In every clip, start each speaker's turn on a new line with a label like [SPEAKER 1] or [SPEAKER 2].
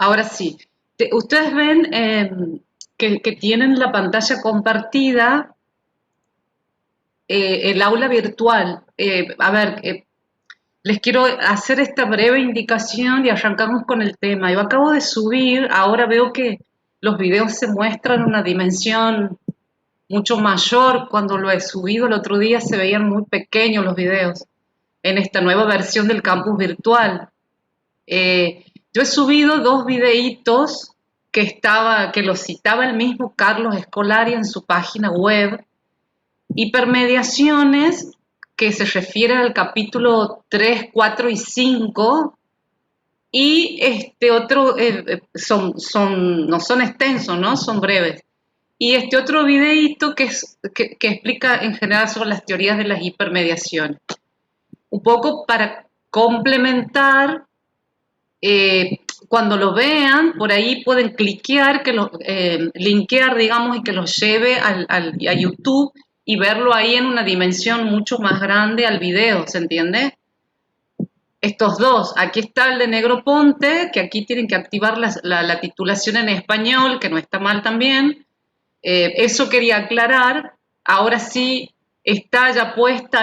[SPEAKER 1] Ahora sí. Ustedes ven que tienen la pantalla compartida, el aula virtual. A ver, les quiero hacer esta breve indicación y arrancamos con el tema. Yo acabo de subir, ahora veo que los videos se muestran una dimensión mucho mayor. Cuando lo he subido el otro día se veían muy pequeños los videos en esta nueva versión del campus virtual. Yo he subido dos videitos que los citaba el mismo Carlos Escolari en su página web, hipermediaciones, que se refiere al capítulo 3, 4 y 5, y este otro, no son extensos, ¿no? Son breves. Y este otro videito que explica en general sobre las teorías de las hipermediaciones. Un poco para complementar. Cuando lo vean, por ahí pueden cliquear, linkear, digamos, y que los lleve a YouTube y verlo ahí en una dimensión mucho más grande al video, ¿se entiende? Estos dos, aquí está el de Negroponte, que aquí tienen que activar la titulación en español, que no está mal también. Eso quería aclarar. Ahora sí está ya puesta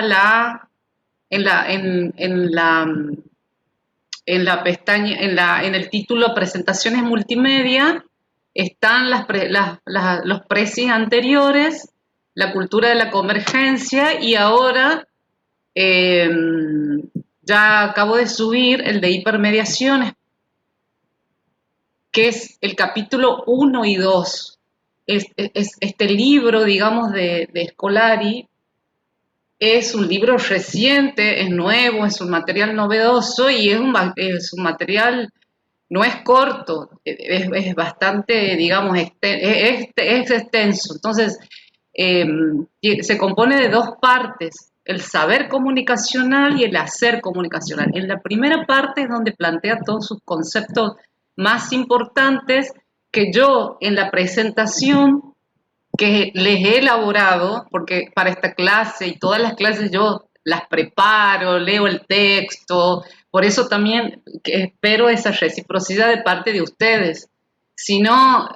[SPEAKER 1] en la pestaña, en el título Presentaciones Multimedia, están los precis anteriores, la cultura de la convergencia, y ahora eh, ya acabo de subir el de hipermediaciones, que es el capítulo 1 y 2. Este libro, digamos, de Scolari, es un libro reciente, es nuevo, es un material novedoso y es un material, no es corto, es bastante, digamos, es extenso. Entonces, eh, se compone de dos partes, el saber comunicacional y el hacer comunicacional. En la primera parte es donde plantea todos sus conceptos más importantes que yo en la presentación que les he elaborado, porque para esta clase y todas las clases yo las preparo, leo el texto, por eso también espero esa reciprocidad de parte de ustedes. Si no,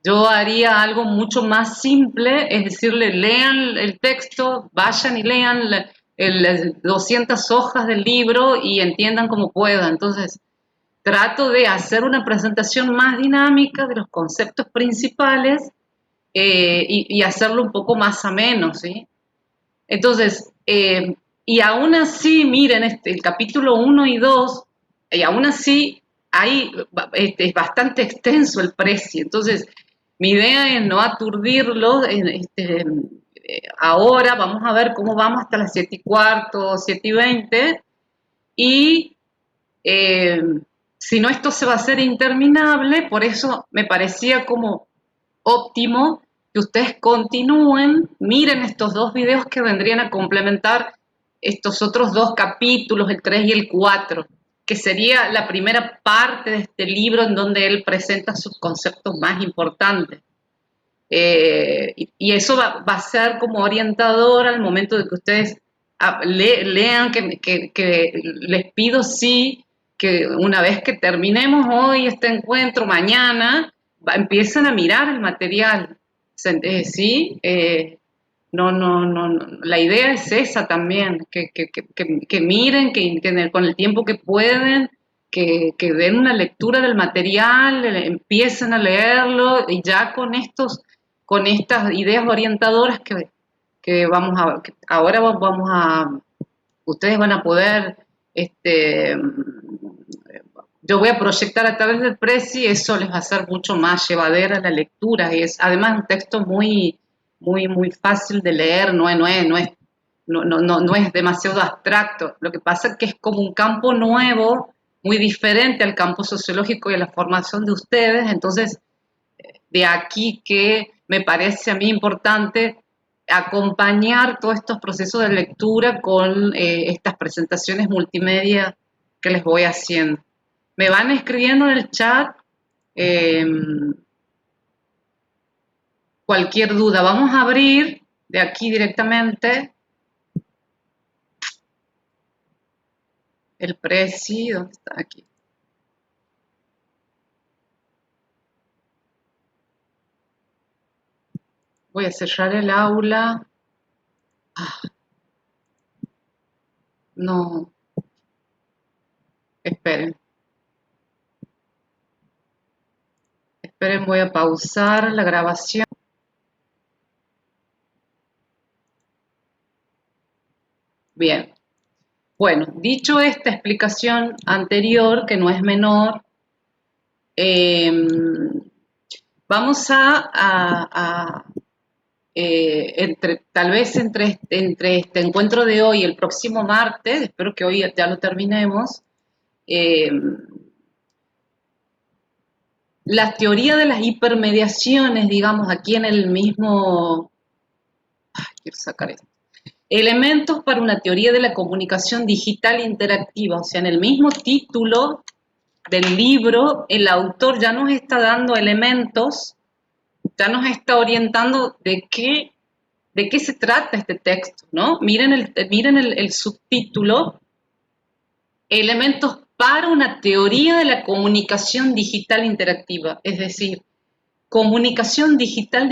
[SPEAKER 1] yo haría algo mucho más simple, es decirle, lean el texto, vayan y lean las 200 hojas del libro y entiendan como puedan. Entonces, trato de hacer una presentación más dinámica de los conceptos principales, y hacerlo un poco más ameno, ¿sí? Entonces, y aún así, miren, el capítulo 1 y 2, y aún así es bastante extenso el precio. Entonces, mi idea es no aturdirlo. Ahora vamos a ver cómo vamos hasta las 7 y cuarto, 7 y 20, y eh, si no, esto se va a hacer interminable. Por eso me parecía como óptimo que ustedes continúen, miren estos dos videos que vendrían a complementar estos otros dos capítulos, el 3 y el 4, que sería la primera parte de este libro en donde él presenta sus conceptos más importantes. Y eso va a ser como orientador al momento de que ustedes lean, que les pido sí, que una vez que terminemos hoy este encuentro, mañana, empiecen a mirar el material, ¿sí? No, la idea es esa también, que miren, con el tiempo que pueden, que den una lectura del material, empiecen a leerlo, y ya con estas ideas orientadoras que ahora ustedes van a poder, este, yo voy a proyectar a través del Prezi. Eso les va a hacer mucho más llevadera la lectura, y es además un texto muy fácil de leer. No es demasiado abstracto. Lo que pasa es que es como un campo nuevo, muy diferente al campo sociológico y a la formación de ustedes. Entonces, de aquí que me parece a mí importante acompañar todos estos procesos de lectura con estas presentaciones multimedia que les voy haciendo. Me van escribiendo en el chat eh, cualquier duda. Vamos a abrir de aquí directamente el Prezi. ¿Dónde está? Aquí. Voy a cerrar el aula. Ah, no, esperen, esperen, voy a pausar la grabación. Bien, bueno, dicho esta explicación anterior, que no es menor, eh, vamos tal vez entre este encuentro de hoy y el próximo martes, espero que hoy ya lo terminemos, eh, la teoría de las hipermediaciones, digamos, aquí en el mismo, quiero sacar esto, elementos para una teoría de la comunicación digital interactiva, o sea, en el mismo título del libro, el autor ya nos está dando elementos, ya nos está orientando de qué se trata este texto, ¿no? Miren el subtítulo, elementos para una teoría de la comunicación digital interactiva, es decir, comunicación digital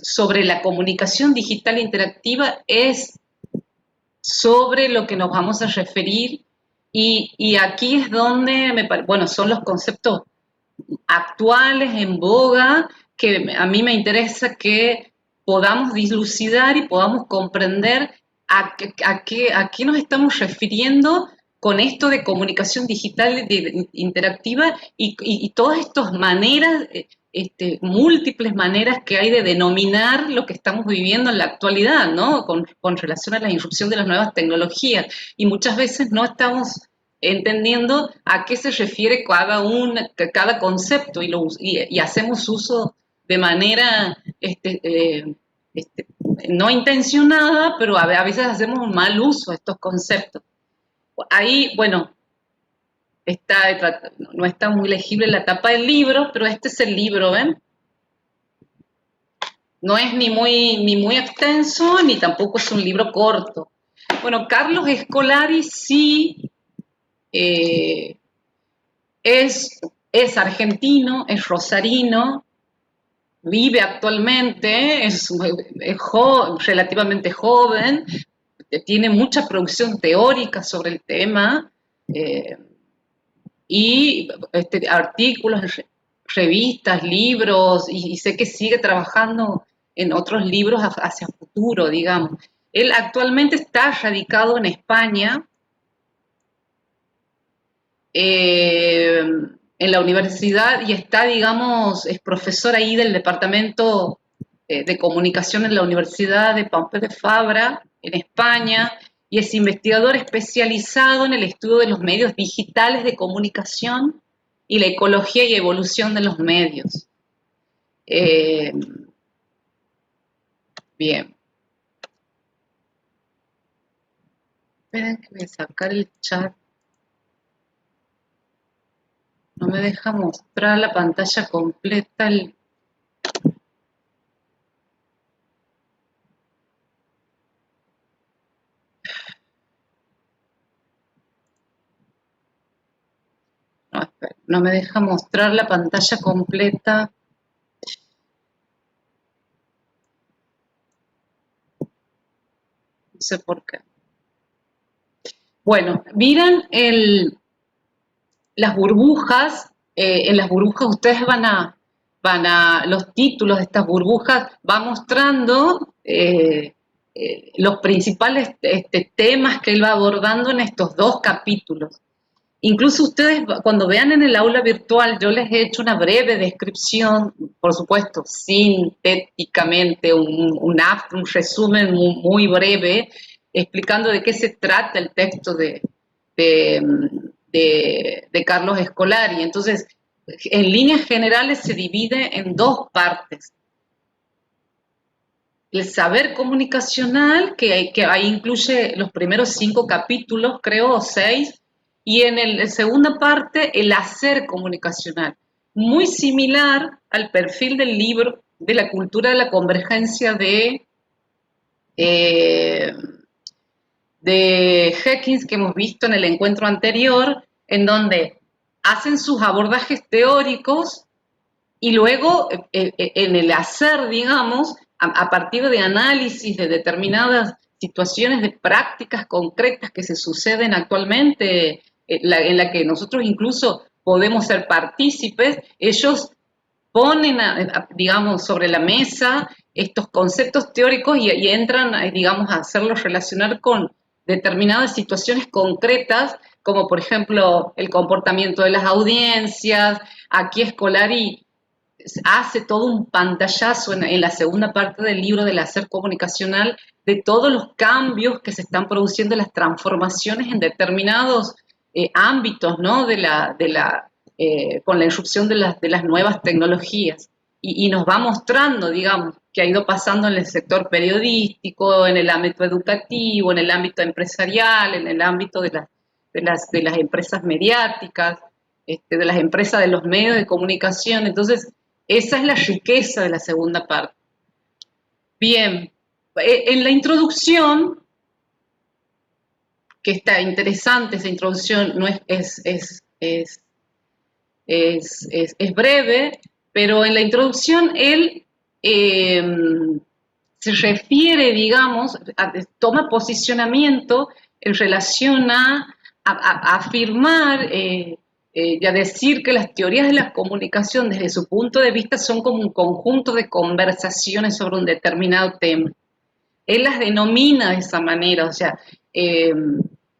[SPEAKER 1] sobre la comunicación digital interactiva es sobre lo que nos vamos a referir y aquí es donde, bueno, son los conceptos actuales, en boga, que a mí me interesa que podamos dilucidar y podamos comprender a qué nos estamos refiriendo con esto de comunicación digital interactiva y todas estas maneras, múltiples maneras que hay de denominar lo que estamos viviendo en la actualidad, ¿no? Con relación a la irrupción de las nuevas tecnologías. Y muchas veces no estamos entendiendo a qué se refiere cada concepto y hacemos uso de manera no intencionada, pero a veces hacemos un mal uso de estos conceptos. Ahí, bueno, no está muy legible la tapa del libro, pero este es el libro, ¿ven? No es ni muy extenso, ni tampoco es un libro corto. Bueno, Carlos Escolari sí eh, es argentino, es rosarino, vive actualmente, relativamente joven, tiene mucha producción teórica sobre el tema eh, y artículos, revistas, libros, y sé que sigue trabajando en otros libros hacia futuro, digamos. Él actualmente está radicado en España, en la universidad y está, digamos, es profesor ahí del departamento de comunicación en la Universidad de Pompeu de Fabra, en España, y es investigador especializado en el estudio de los medios digitales de comunicación y la ecología y evolución de los medios. Eh, bien. Esperen que voy a sacar el chat. No me deja mostrar la pantalla completa. No, espera, no me deja mostrar la pantalla completa. No sé por qué. Bueno, miren las burbujas. En las burbujas ustedes los títulos de estas burbujas van mostrando los principales temas que él va abordando en estos dos capítulos. Incluso ustedes, cuando vean en el aula virtual, yo les he hecho una breve descripción, por supuesto, sintéticamente, un resumen muy breve, explicando de qué se trata el texto de Carlos Escolari. Entonces, en líneas generales se divide en dos partes. El saber comunicacional, que ahí incluye los primeros 5 capítulos, creo, o 6, y en la segunda parte, el hacer comunicacional. Muy similar al perfil del libro de la cultura de la convergencia eh, de Hawkins que hemos visto en el encuentro anterior, en donde hacen sus abordajes teóricos y luego en el hacer, digamos, a partir de análisis de determinadas situaciones de prácticas concretas que se suceden actualmente, en la que nosotros incluso podemos ser partícipes, ellos ponen, digamos, sobre la mesa estos conceptos teóricos y entran, digamos, a hacerlos relacionar con determinadas situaciones concretas, como por ejemplo el comportamiento de las audiencias. Aquí Scolari hace todo un pantallazo en la segunda parte del libro del hacer comunicacional de todos los cambios que se están produciendo, las transformaciones en determinados ámbitos, ¿no? Con la irrupción de las nuevas tecnologías. Y nos va mostrando, digamos, que ha ido pasando en el sector periodístico, en el ámbito educativo, en el ámbito empresarial, en el ámbito de las empresas mediáticas, de las empresas de los medios de comunicación. Entonces, esa es la riqueza de la segunda parte. Bien, en la introducción, que está interesante, esa introducción no es breve, pero en la introducción él se refiere, digamos, toma posicionamiento en relación a afirmar y a decir que las teorías de la comunicación desde su punto de vista son como un conjunto de conversaciones sobre un determinado tema. Él las denomina de esa manera, o sea, eh,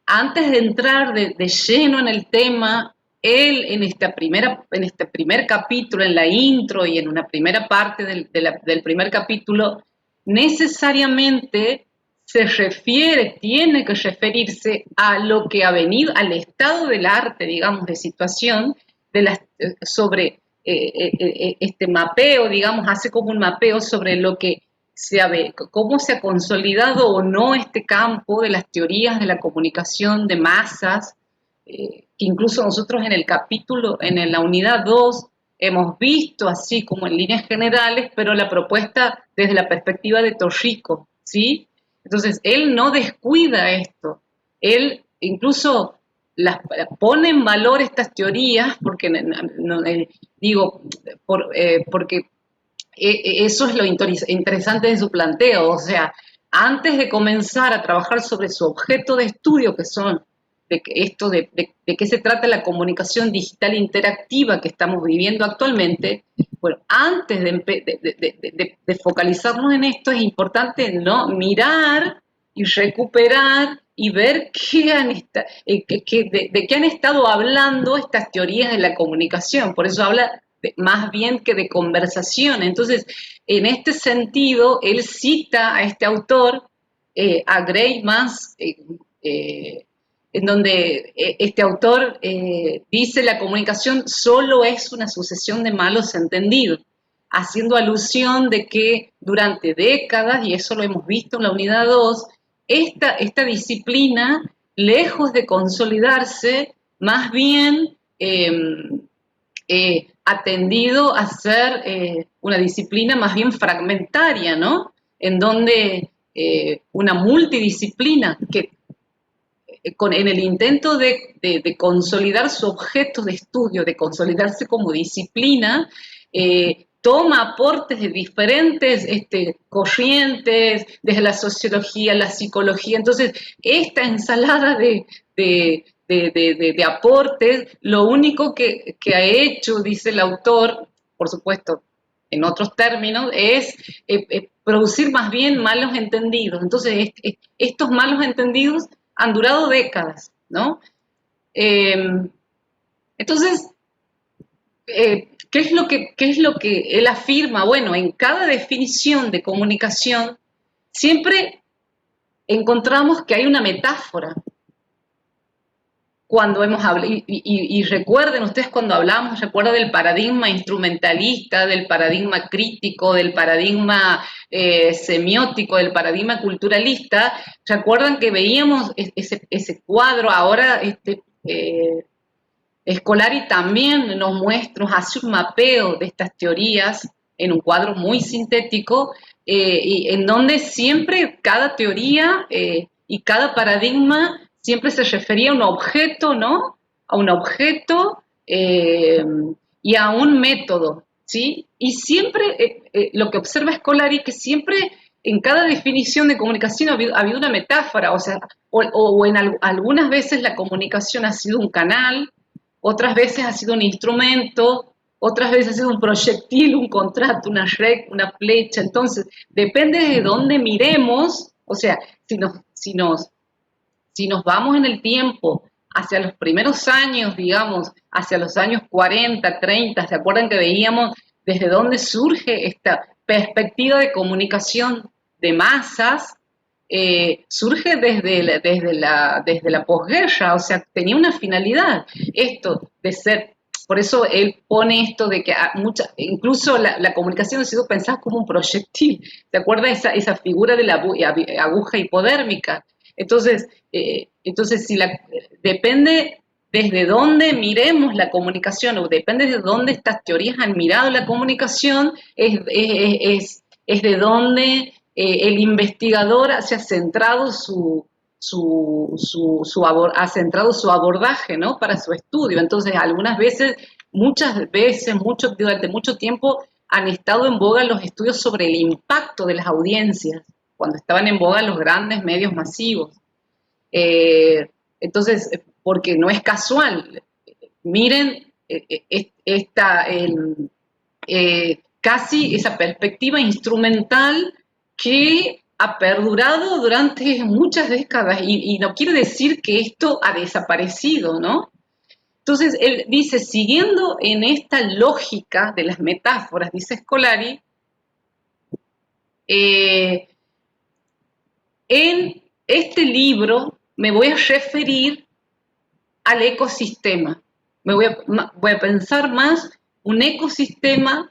[SPEAKER 1] antes de entrar de lleno en el tema, él en este primer capítulo, en la intro y en una primera parte del primer capítulo, necesariamente se refiere, tiene que referirse a lo que ha venido, al estado del arte, digamos, de situación, sobre este mapeo, digamos, hace como un mapeo sobre lo que cómo se ha consolidado o no este campo de las teorías de la comunicación de masas, que incluso nosotros en el capítulo, en la unidad 2, hemos visto así como en líneas generales, pero la propuesta desde la perspectiva de Torrico, ¿sí? Entonces, él no descuida esto, él incluso pone en valor estas teorías, porque, digo, porque eso es lo interesante de su planteo, o sea, antes de comenzar a trabajar sobre su objeto de estudio, que son de qué se trata la comunicación digital interactiva que estamos viviendo actualmente, bueno, antes de focalizarnos en esto, es importante no mirar y recuperar y ver de qué han estado hablando estas teorías de la comunicación. Por eso habla más bien que de conversación. Entonces, en este sentido, él cita a este autor, a Greymans, en donde este autor dice la comunicación solo es una sucesión de malos entendidos, haciendo alusión de que durante décadas, y eso lo hemos visto en la unidad 2, esta disciplina, lejos de consolidarse, más bien atendido a ser una disciplina más bien fragmentaria, ¿no? En donde una multidisciplina que en el intento de consolidar su objeto de estudio, de consolidarse como disciplina, toma aportes de diferentes corrientes, desde la sociología, la psicología. Entonces, esta ensalada de aportes, lo único que ha hecho, dice el autor, por supuesto, en otros términos, es producir más bien malos entendidos. Entonces, estos malos entendidos han durado décadas, ¿no? Entonces, ¿qué es lo que él afirma? Bueno, en cada definición de comunicación siempre encontramos que hay una metáfora. Cuando hemos hablado, y recuerden ustedes cuando hablamos, recuerden del paradigma instrumentalista, del paradigma crítico, del paradigma semiótico, del paradigma culturalista, recuerdan que veíamos ese cuadro, ahora Scolari también nos muestra, nos hace un mapeo de estas teorías en un cuadro muy sintético, y en donde siempre cada teoría y cada paradigma siempre se refería a un objeto, ¿no? A un objeto y a un método, ¿sí? Y siempre lo que observa Scolari, que siempre en cada definición de comunicación ha habido una metáfora, o sea, o en algunas veces la comunicación ha sido un canal, otras veces ha sido un instrumento, otras veces ha sido un proyectil, un contrato, una flecha. Entonces, depende de dónde miremos, o sea, si nos vamos en el tiempo hacia los primeros años, digamos, hacia los años 40, 30, ¿se acuerdan que veíamos desde dónde surge esta perspectiva de comunicación de masas? Surge desde la posguerra, o sea, tenía una finalidad, esto de ser, por eso él pone esto de que incluso la comunicación ha sido pensada como un proyectil, ¿se acuerda esa figura de la aguja hipodérmica? Entonces depende desde dónde miremos la comunicación o depende de dónde estas teorías han mirado la comunicación, es de dónde el investigador se ha centrado ha centrado su abordaje, ¿no? Para su estudio. Entonces, durante mucho tiempo han estado en boga los estudios sobre el impacto de las audiencias, cuando estaban en boga los grandes medios masivos. Entonces, porque no es casual. Miren casi esa perspectiva instrumental que ha perdurado durante muchas décadas y no quiere decir que esto ha desaparecido, ¿no? Entonces, él dice, siguiendo en esta lógica de las metáforas, dice Scolari, en este libro me voy a referir al ecosistema. Voy a pensar más un ecosistema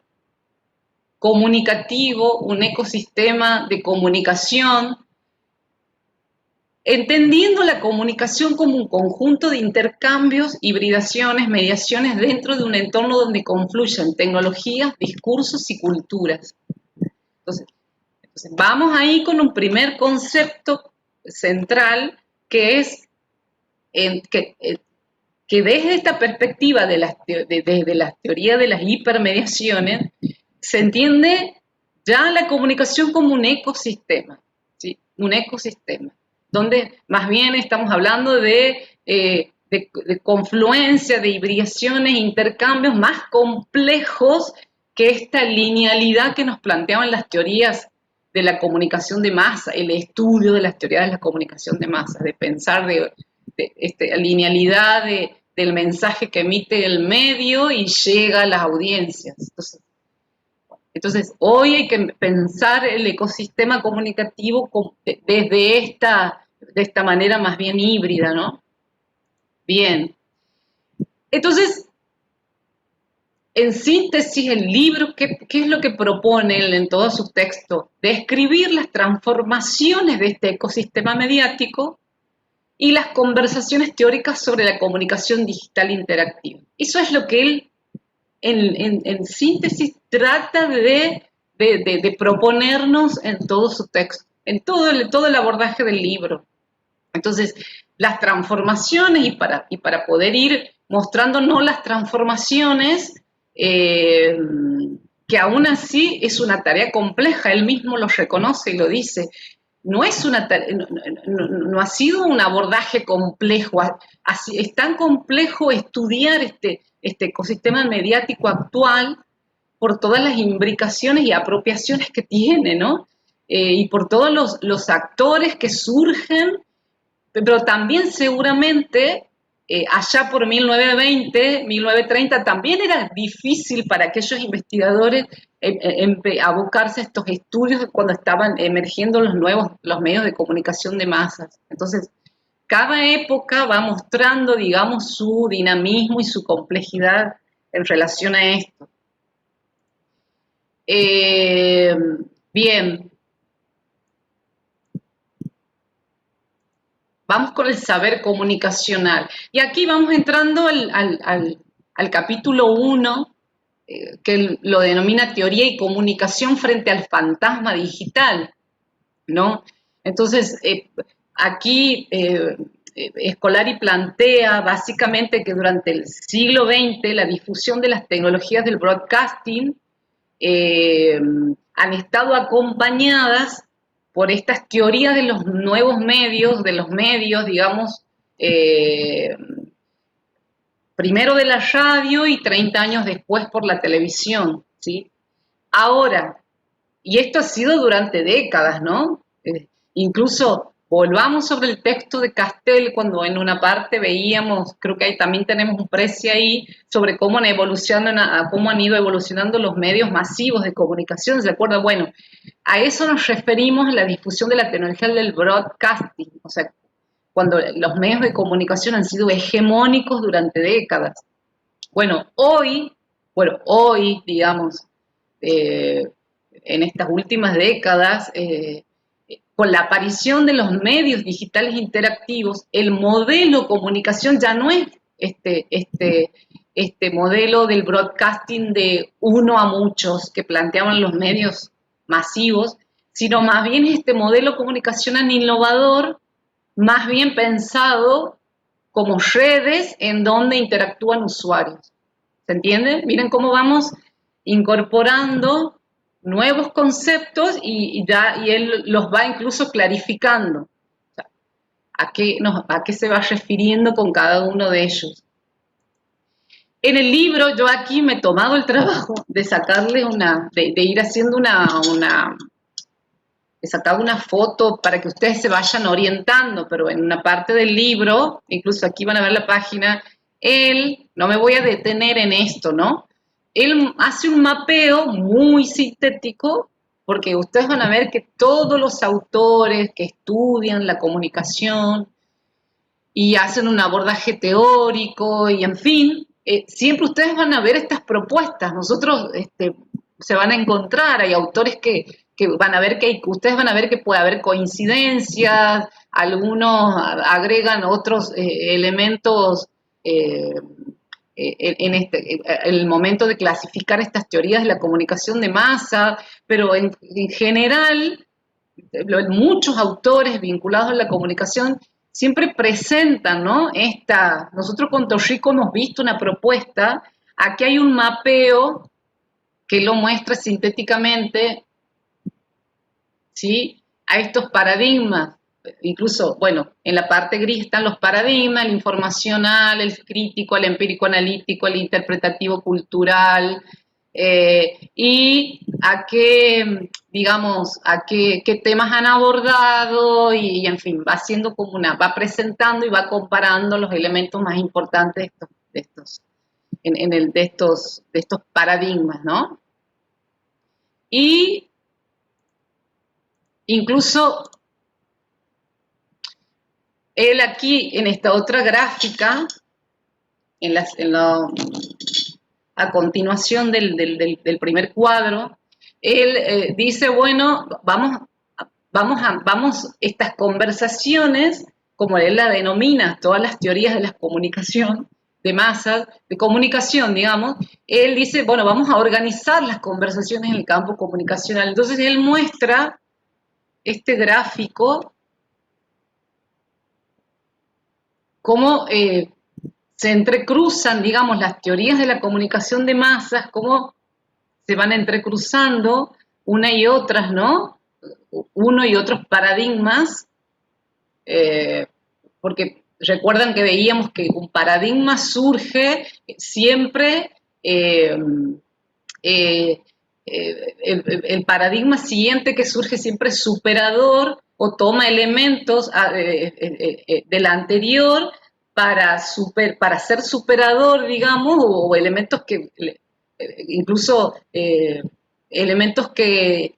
[SPEAKER 1] comunicativo, un ecosistema de comunicación, entendiendo la comunicación como un conjunto de intercambios, hibridaciones, mediaciones dentro de un entorno donde confluyen tecnologías, discursos y culturas. Entonces vamos ahí con un primer concepto central que es que desde esta perspectiva desde la teoría de las hipermediaciones se entiende ya la comunicación como un ecosistema, ¿sí? Un ecosistema, donde más bien estamos hablando de confluencia, de hibridaciones, intercambios más complejos que esta linealidad que nos planteaban las teorías de la comunicación de masa, el estudio de las teorías de la comunicación de masa, de pensar linealidad del mensaje que emite el medio y llega a las audiencias. Entonces, hoy hay que pensar el ecosistema comunicativo de esta manera más bien híbrida, ¿no? Bien. Entonces, en síntesis, el libro, ¿qué es lo que propone él en todos sus textos? Describir las transformaciones de este ecosistema mediático y las conversaciones teóricas sobre la comunicación digital interactiva. Eso es lo que él, en síntesis, trata de proponernos en todo su texto, en todo el abordaje del libro. Entonces, las transformaciones, y para poder ir mostrándonos las transformaciones, que aún así es una tarea compleja, él mismo lo reconoce y lo dice, no ha sido un abordaje complejo, es tan complejo estudiar este ecosistema mediático actual por todas las imbricaciones y apropiaciones que tiene, ¿no? Y por todos los actores que surgen, pero también seguramente allá por 1920, 1930, también era difícil para aquellos investigadores abocarse a estos estudios cuando estaban emergiendo los medios de comunicación de masas. Entonces, cada época va mostrando, digamos, su dinamismo y su complejidad en relación a esto. Bien. Vamos con el saber comunicacional. Y aquí vamos entrando al capítulo 1, que lo denomina teoría y comunicación frente al fantasma digital, ¿no? Entonces, aquí Scolari plantea básicamente que durante el siglo XX la difusión de las tecnologías del broadcasting han estado acompañadas por estas teorías de los nuevos medios, digamos, primero de la radio y 30 años después por la televisión, ¿sí? Ahora, y esto ha sido durante décadas, ¿no? Incluso volvamos sobre el texto de Castel, cuando en una parte veíamos, creo que ahí también tenemos un precio ahí, sobre cómo han ido evolucionando los medios masivos de comunicación, ¿se acuerda? Bueno, a eso nos referimos en la difusión de la tecnología del broadcasting, o sea, cuando los medios de comunicación han sido hegemónicos durante décadas. Bueno, hoy, digamos, eh, en estas últimas décadas, con la aparición de los medios digitales interactivos, el modelo comunicación ya no es este modelo del broadcasting de uno a muchos que planteaban los medios masivos, sino más bien este modelo comunicacional innovador, más bien pensado como redes en donde interactúan usuarios. ¿Se entiende? Miren cómo vamos incorporando nuevos conceptos y él los va incluso clarificando. O sea, ¿a qué se va refiriendo con cada uno de ellos? En el libro yo aquí me he tomado el trabajo de sacarle de ir haciendo he sacado una foto para que ustedes se vayan orientando, pero en una parte del libro, incluso aquí van a ver la página, no me voy a detener en esto, ¿no? Él hace un mapeo muy sintético, porque ustedes van a ver que todos los autores que estudian la comunicación y hacen un abordaje teórico y en fin, siempre ustedes van a ver estas propuestas. Se van a encontrar, hay autores que van a ver ustedes van a ver que puede haber coincidencias, algunos agregan otros elementos en el momento de clasificar estas teorías de la comunicación de masa, pero en general muchos autores vinculados a la comunicación siempre presentan, ¿no? Nosotros con Torrico hemos visto una propuesta, aquí hay un mapeo que lo muestra sintéticamente, ¿sí? A estos paradigmas, incluso, bueno, en la parte gris están los paradigmas, el informacional, el crítico, el empírico analítico, el interpretativo cultural, y qué temas han abordado en fin, va haciendo va presentando y va comparando los elementos más importantes de estos paradigmas, ¿no? Y incluso él aquí en esta otra gráfica, a continuación del primer cuadro, él dice, bueno, estas conversaciones, como él la denomina, todas las teorías de la comunicación, de masas, de comunicación, digamos, él dice, bueno, vamos a organizar las conversaciones en el campo comunicacional. Entonces él muestra este gráfico cómo se entrecruzan, digamos, las teorías de la comunicación de masas, cómo se van entrecruzando una y otras, ¿no? Uno y otros paradigmas, porque recuerdan que veíamos que un paradigma surge siempre, el paradigma siguiente que surge siempre es superador o toma elementos del anterior para ser superador, digamos, o elementos incluso elementos que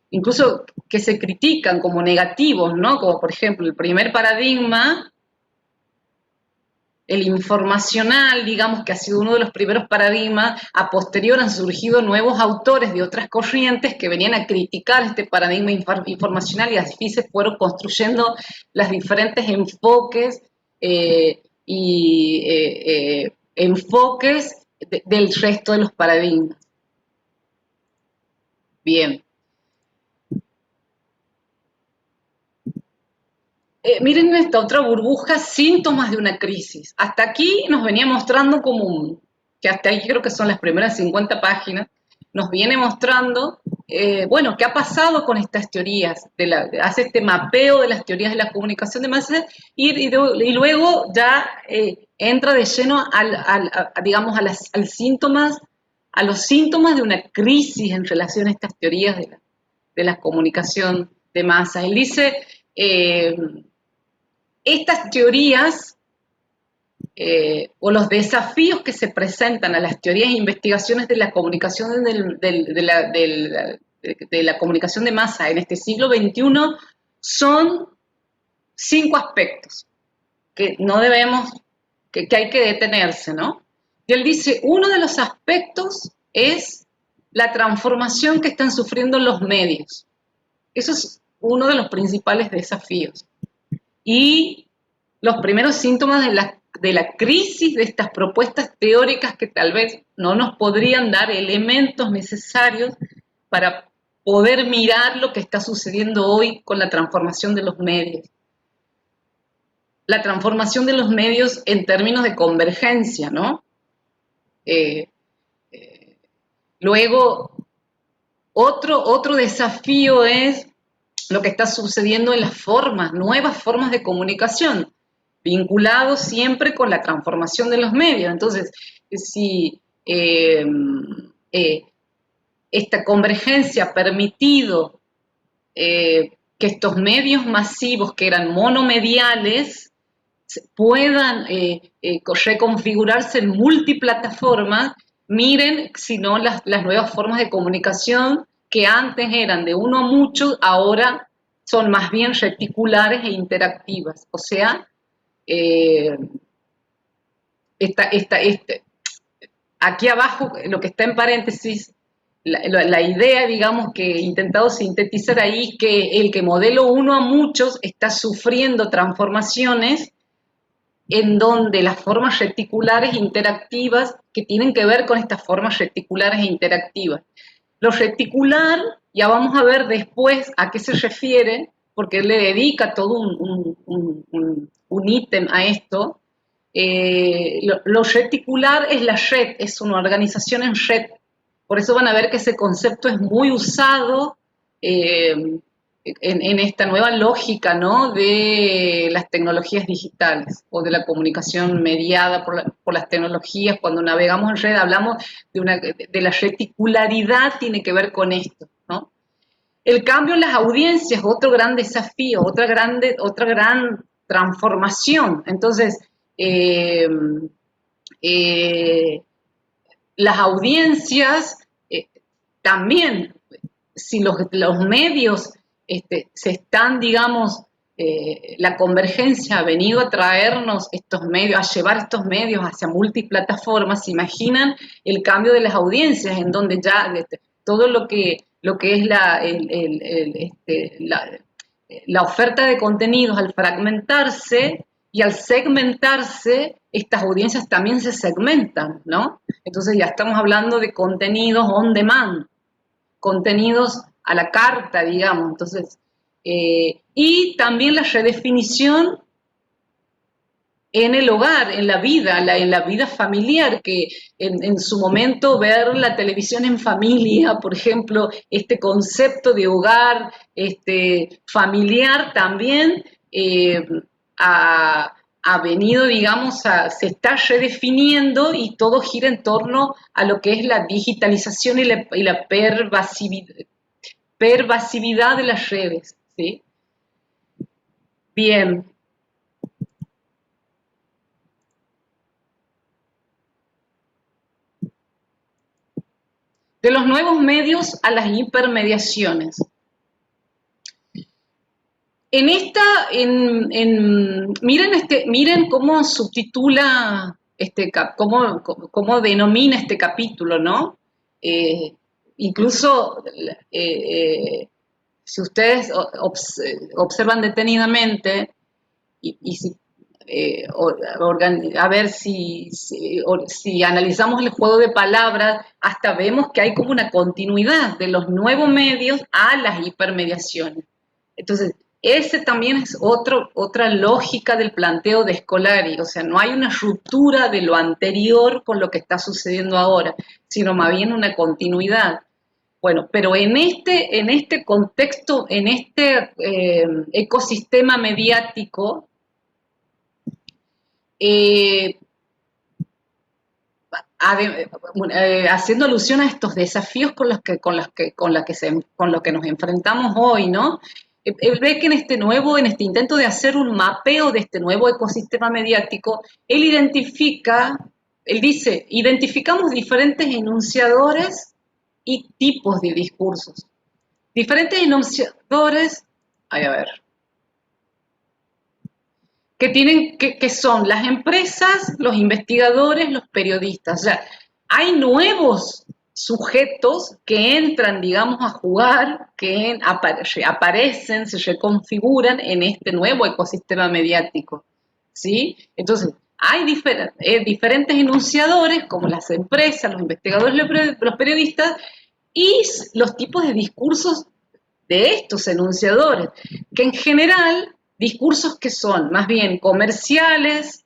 [SPEAKER 1] se critican como negativos, ¿no? Como por ejemplo el primer paradigma, el informacional, digamos que ha sido uno de los primeros paradigmas. A posterior han surgido nuevos autores de otras corrientes que venían a criticar este paradigma informacional y así se fueron construyendo los diferentes enfoques enfoques del resto de los paradigmas. Bien. Miren esta otra burbuja, síntomas de una crisis. Hasta aquí nos venía mostrando que hasta ahí creo que son las primeras 50 páginas, nos viene mostrando, bueno, qué ha pasado con estas teorías, hace este mapeo de las teorías de la comunicación de masas y luego ya entra de lleno digamos, a los síntomas de una crisis en relación a estas teorías de la comunicación de masas. Él dice, estas teorías o los desafíos que se presentan a las teorías e investigaciones de la comunicación de la comunicación de masa en este siglo XXI son 5 aspectos que no debemos, que hay que detenerse, ¿no? Y él dice, uno de los aspectos es la transformación que están sufriendo los medios. Eso es uno de los principales desafíos. Y los primeros síntomas de la crisis de estas propuestas teóricas que tal vez no nos podrían dar elementos necesarios para poder mirar lo que está sucediendo hoy con la transformación de los medios. La transformación de los medios en términos de convergencia, ¿no? Luego, otro desafío es lo que está sucediendo en las formas, nuevas formas de comunicación, vinculados siempre con la transformación de los medios. Entonces, si esta convergencia ha permitido que estos medios masivos que eran monomediales puedan reconfigurarse en multiplataformas, miren, si no, las nuevas formas de comunicación que antes eran de uno a muchos, ahora son más bien reticulares e interactivas. O sea, aquí abajo, lo que está en paréntesis, la idea, digamos, que he intentado sintetizar ahí, que el que modelo uno a muchos está sufriendo transformaciones en donde las formas reticulares interactivas que tienen que ver con estas formas reticulares e interactivas. Lo reticular, ya vamos a ver después a qué se refiere, porque él le dedica todo un ítem a esto. Lo reticular es la red, es una organización en red. Por eso van a ver que ese concepto es muy usado en esta nueva lógica, ¿no?, de las tecnologías digitales o de la comunicación mediada por las tecnologías. Cuando navegamos en red hablamos de la reticularidad, tiene que ver con esto, ¿no? El cambio en las audiencias, otro gran desafío, otra gran transformación. Entonces, las audiencias también, si los medios se están, digamos, la convergencia ha venido a traernos estos medios, a llevar estos medios hacia multiplataformas. ¿Se imaginan el cambio de las audiencias, en donde ya todo lo que es la oferta de contenidos, al fragmentarse y al segmentarse, estas audiencias también se segmentan, ¿no? Entonces ya estamos hablando de contenidos on demand, contenidos a la carta, digamos. Entonces, y también la redefinición en el hogar, en la vida familiar, que en su momento ver la televisión en familia, por ejemplo, este concepto de hogar familiar también ha venido, digamos, se está redefiniendo, y todo gira en torno a lo que es la digitalización y la pervasividad de las redes, ¿sí? Bien. De los nuevos medios a las hipermediaciones. Miren cómo subtitula, cómo denomina este capítulo, ¿no? Incluso, si ustedes observan detenidamente, y si a ver si analizamos el juego de palabras, hasta vemos que hay como una continuidad de los nuevos medios a las hipermediaciones. Entonces, ese también es otra lógica del planteo de Scolari, o sea, no hay una ruptura de lo anterior con lo que está sucediendo ahora, sino más bien una continuidad. Bueno, pero en este contexto, en este ecosistema mediático, eh, haciendo alusión a estos desafíos con los que nos enfrentamos hoy, ¿no? Él ve que en este intento de hacer un mapeo de este nuevo ecosistema mediático, él dice, identificamos diferentes enunciadores y tipos de discursos. Diferentes enunciadores, a ver, que son las empresas, los investigadores, los periodistas. O sea, hay nuevos sujetos que entran, digamos, a jugar, que aparecen, se reconfiguran en este nuevo ecosistema mediático, ¿sí? Entonces, hay diferentes enunciadores, como las empresas, los investigadores, los periodistas, y los tipos de discursos de estos enunciadores, que en general discursos que son más bien comerciales,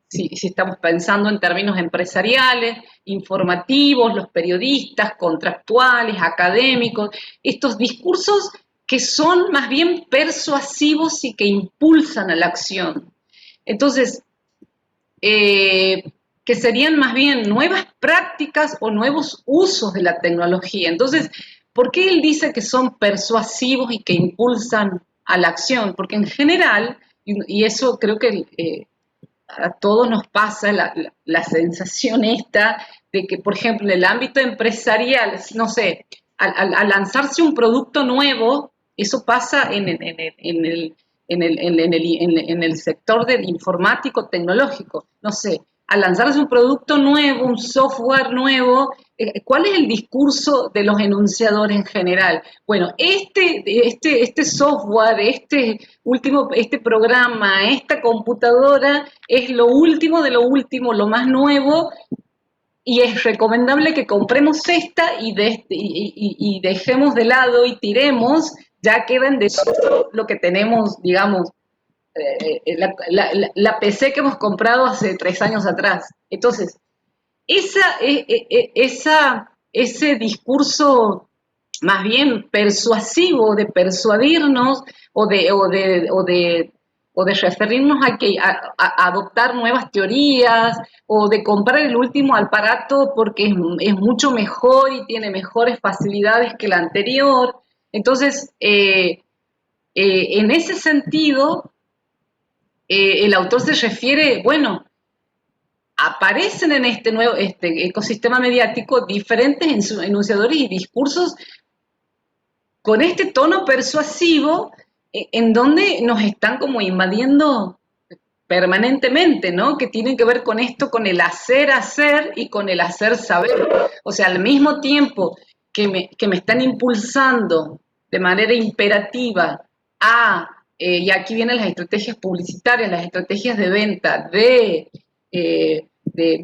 [SPEAKER 1] si estamos pensando en términos empresariales, informativos, los periodistas, contractuales, académicos, estos discursos que son más bien persuasivos y que impulsan a la acción. Entonces, que serían más bien nuevas prácticas o nuevos usos de la tecnología. Entonces, ¿por qué él dice que son persuasivos y que impulsan a la acción? Porque en general, y eso creo que a todos nos pasa la sensación esta de que, por ejemplo, en el ámbito empresarial, no sé, al lanzarse un producto nuevo, eso pasa en el sector del informático tecnológico, no sé, al lanzarse un producto nuevo, un software nuevo, ¿cuál es el discurso de los enunciadores en general? Bueno, este software, este programa, esta computadora es lo último de lo último, lo más nuevo, y es recomendable que compremos esta y dejemos de lado y tiremos, ya queda en desuso lo que tenemos, digamos, la PC que hemos comprado hace 3 años atrás. Entonces, ese discurso más bien persuasivo de persuadirnos o de referirnos a adoptar nuevas teorías o de comprar el último aparato porque es mucho mejor y tiene mejores facilidades que el anterior. Entonces, en ese sentido, el autor se refiere, bueno, aparecen en este ecosistema mediático diferentes enunciadores y discursos con este tono persuasivo en donde nos están como invadiendo permanentemente, ¿no? Que tienen que ver con esto, con el hacer y con el hacer saber. O sea, al mismo tiempo que me están impulsando de manera imperativa y aquí vienen las estrategias publicitarias, las estrategias de venta, de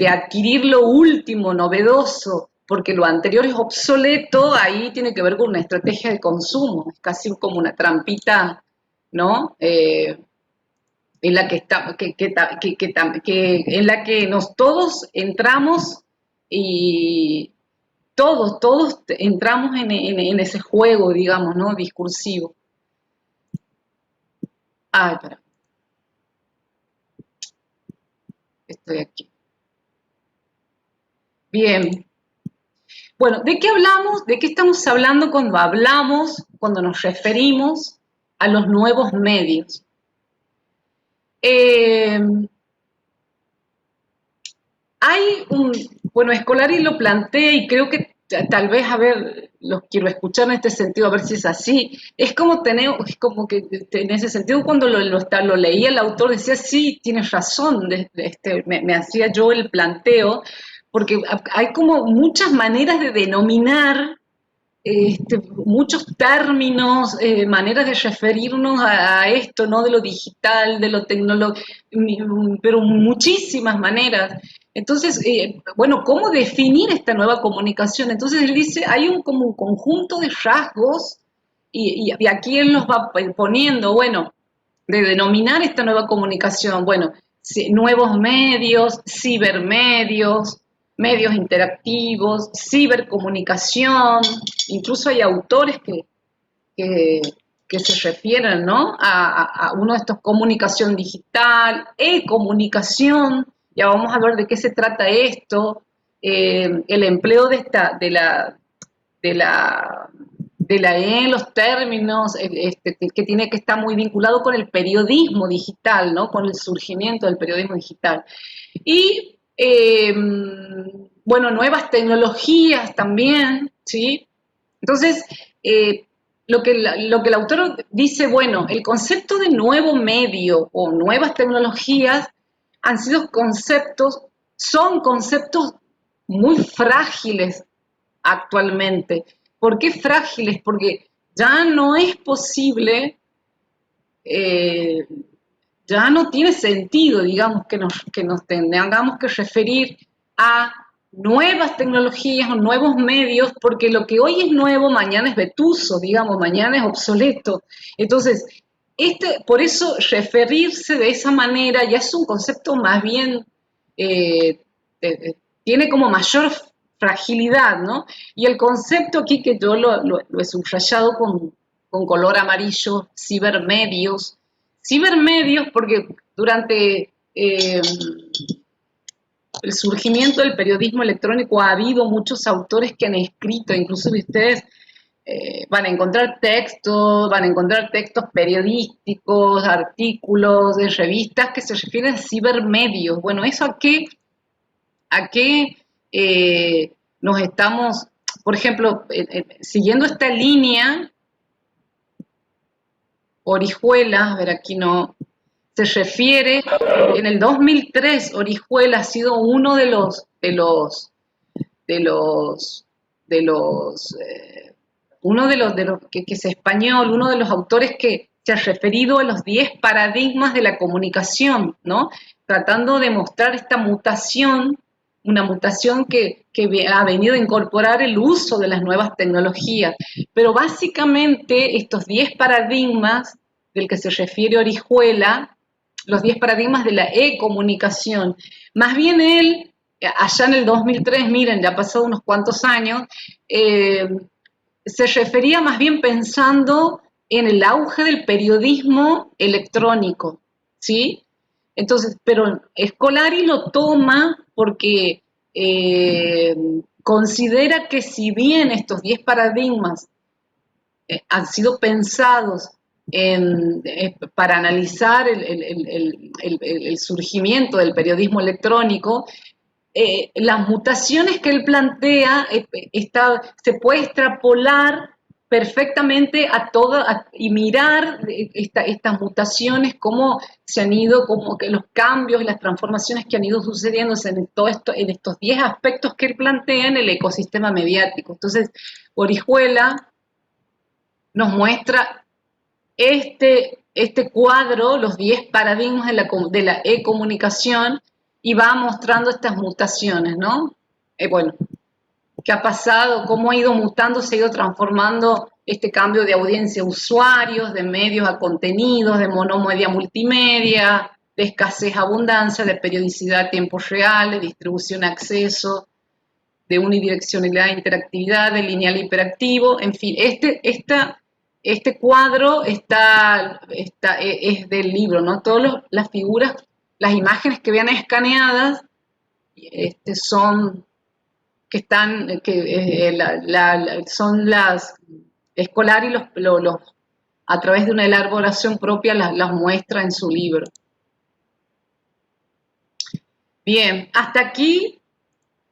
[SPEAKER 1] adquirir lo último, novedoso, porque lo anterior es obsoleto, ahí tiene que ver con una estrategia de consumo, es casi como una trampita, ¿no? En la que está, en la que nos todos entramos y todos entramos en ese juego, digamos, ¿no? Discursivo. Ay, espera, estoy aquí. Bien. Bueno, ¿de qué hablamos? ¿De qué estamos hablando cuando nos referimos a los nuevos medios? Eh, bueno, Scolari lo plantea y creo que tal vez, a ver, los quiero escuchar en este sentido, a ver si es así. Es como que en ese sentido cuando lo leía el autor decía, sí, tienes razón, me hacía yo el planteo, porque hay como muchas maneras de denominar muchos términos, maneras de referirnos a esto, ¿no? De lo digital, de lo tecnológico, pero muchísimas maneras. Entonces, bueno, ¿cómo definir esta nueva comunicación? Entonces él dice, hay como un conjunto de rasgos y aquí él nos va poniendo, bueno, de denominar esta nueva comunicación, bueno, nuevos medios, cibermedios, medios interactivos, cibercomunicación, incluso hay autores que, que se refieren, ¿no? A uno de estos, comunicación digital, e-comunicación, ya vamos a ver de qué se trata esto, el empleo de la, de la E en los términos, que tiene que estar muy vinculado con el periodismo digital, ¿no? Con el surgimiento del periodismo digital. Y, bueno, nuevas tecnologías también, ¿sí? Entonces, eh, lo que el autor dice, bueno, el concepto de nuevo medio o nuevas tecnologías han sido conceptos, son conceptos muy frágiles actualmente. ¿Por qué frágiles? Porque ya no es posible, eh, ya no tiene sentido, digamos, que nos tengamos que referir a nuevas tecnologías o nuevos medios, porque lo que hoy es nuevo, mañana es vetuso, digamos, mañana es obsoleto. Entonces, por eso referirse de esa manera ya es un concepto más bien, eh, tiene como mayor fragilidad, ¿no? Y el concepto aquí que yo lo he subrayado con color amarillo, cibermedios, cibermedios porque durante el surgimiento del periodismo electrónico ha habido muchos autores que han escrito, incluso ustedes van a encontrar textos, van a encontrar textos periodísticos, artículos de revistas que se refieren a cibermedios. Bueno, ¿eso a qué nos estamos, por ejemplo, siguiendo esta línea, Orihuela, a ver aquí no, se refiere, en el 2003 Orihuela ha sido uno de los, de los, de los que es español, uno de los autores que se ha referido a los 10 paradigmas de la comunicación, ¿no? Tratando de mostrar esta mutación, una mutación que ha venido a incorporar el uso de las nuevas tecnologías. Pero básicamente estos 10 paradigmas del que se refiere Orihuela, los 10 paradigmas de la e-comunicación, más bien él allá en el 2003, miren, ya ha pasado unos cuantos años, eh, se refería más bien pensando en el auge del periodismo electrónico, ¿sí? Entonces, pero Scolari lo toma porque considera que si bien estos 10 paradigmas han sido pensados para analizar el surgimiento del periodismo electrónico, las mutaciones que él plantea se puede extrapolar perfectamente a todo y mirar estas mutaciones, cómo se han ido, como que los cambios y las transformaciones que han ido sucediéndose en todo esto, en estos 10 aspectos que él plantea en el ecosistema mediático. Entonces, Orihuela nos muestra este cuadro, los 10 paradigmas de la e-comunicación, y va mostrando estas mutaciones, ¿no? Bueno, ¿qué ha pasado? ¿Cómo ha ido mutando, se ha ido transformando este cambio de audiencia a usuarios, de medios a contenidos, de monomedia a multimedia, de escasez a abundancia, de periodicidad a tiempo real, de distribución a acceso, de unidireccionalidad a interactividad, de lineal a hiperactivo, en fin, este cuadro es del libro, ¿no? Todas las figuras, las imágenes que vean escaneadas son que están, son las escolar y a través de una elaboración propia las muestra en su libro. Bien, hasta aquí,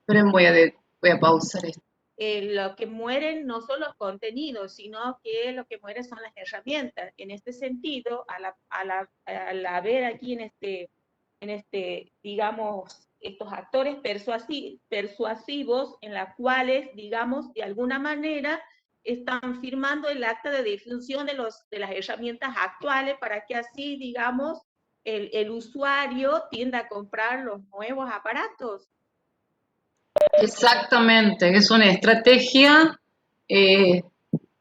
[SPEAKER 1] pero voy a pausar esto.
[SPEAKER 2] Lo que mueren no son los contenidos, sino que lo que mueren son las herramientas. En este sentido, al haber aquí en este, digamos, estos actores persuasivos en las cuales, digamos, de alguna manera están firmando el acta de difusión de las herramientas actuales para que así, digamos, el usuario tienda a comprar los nuevos aparatos.
[SPEAKER 1] Exactamente, es una estrategia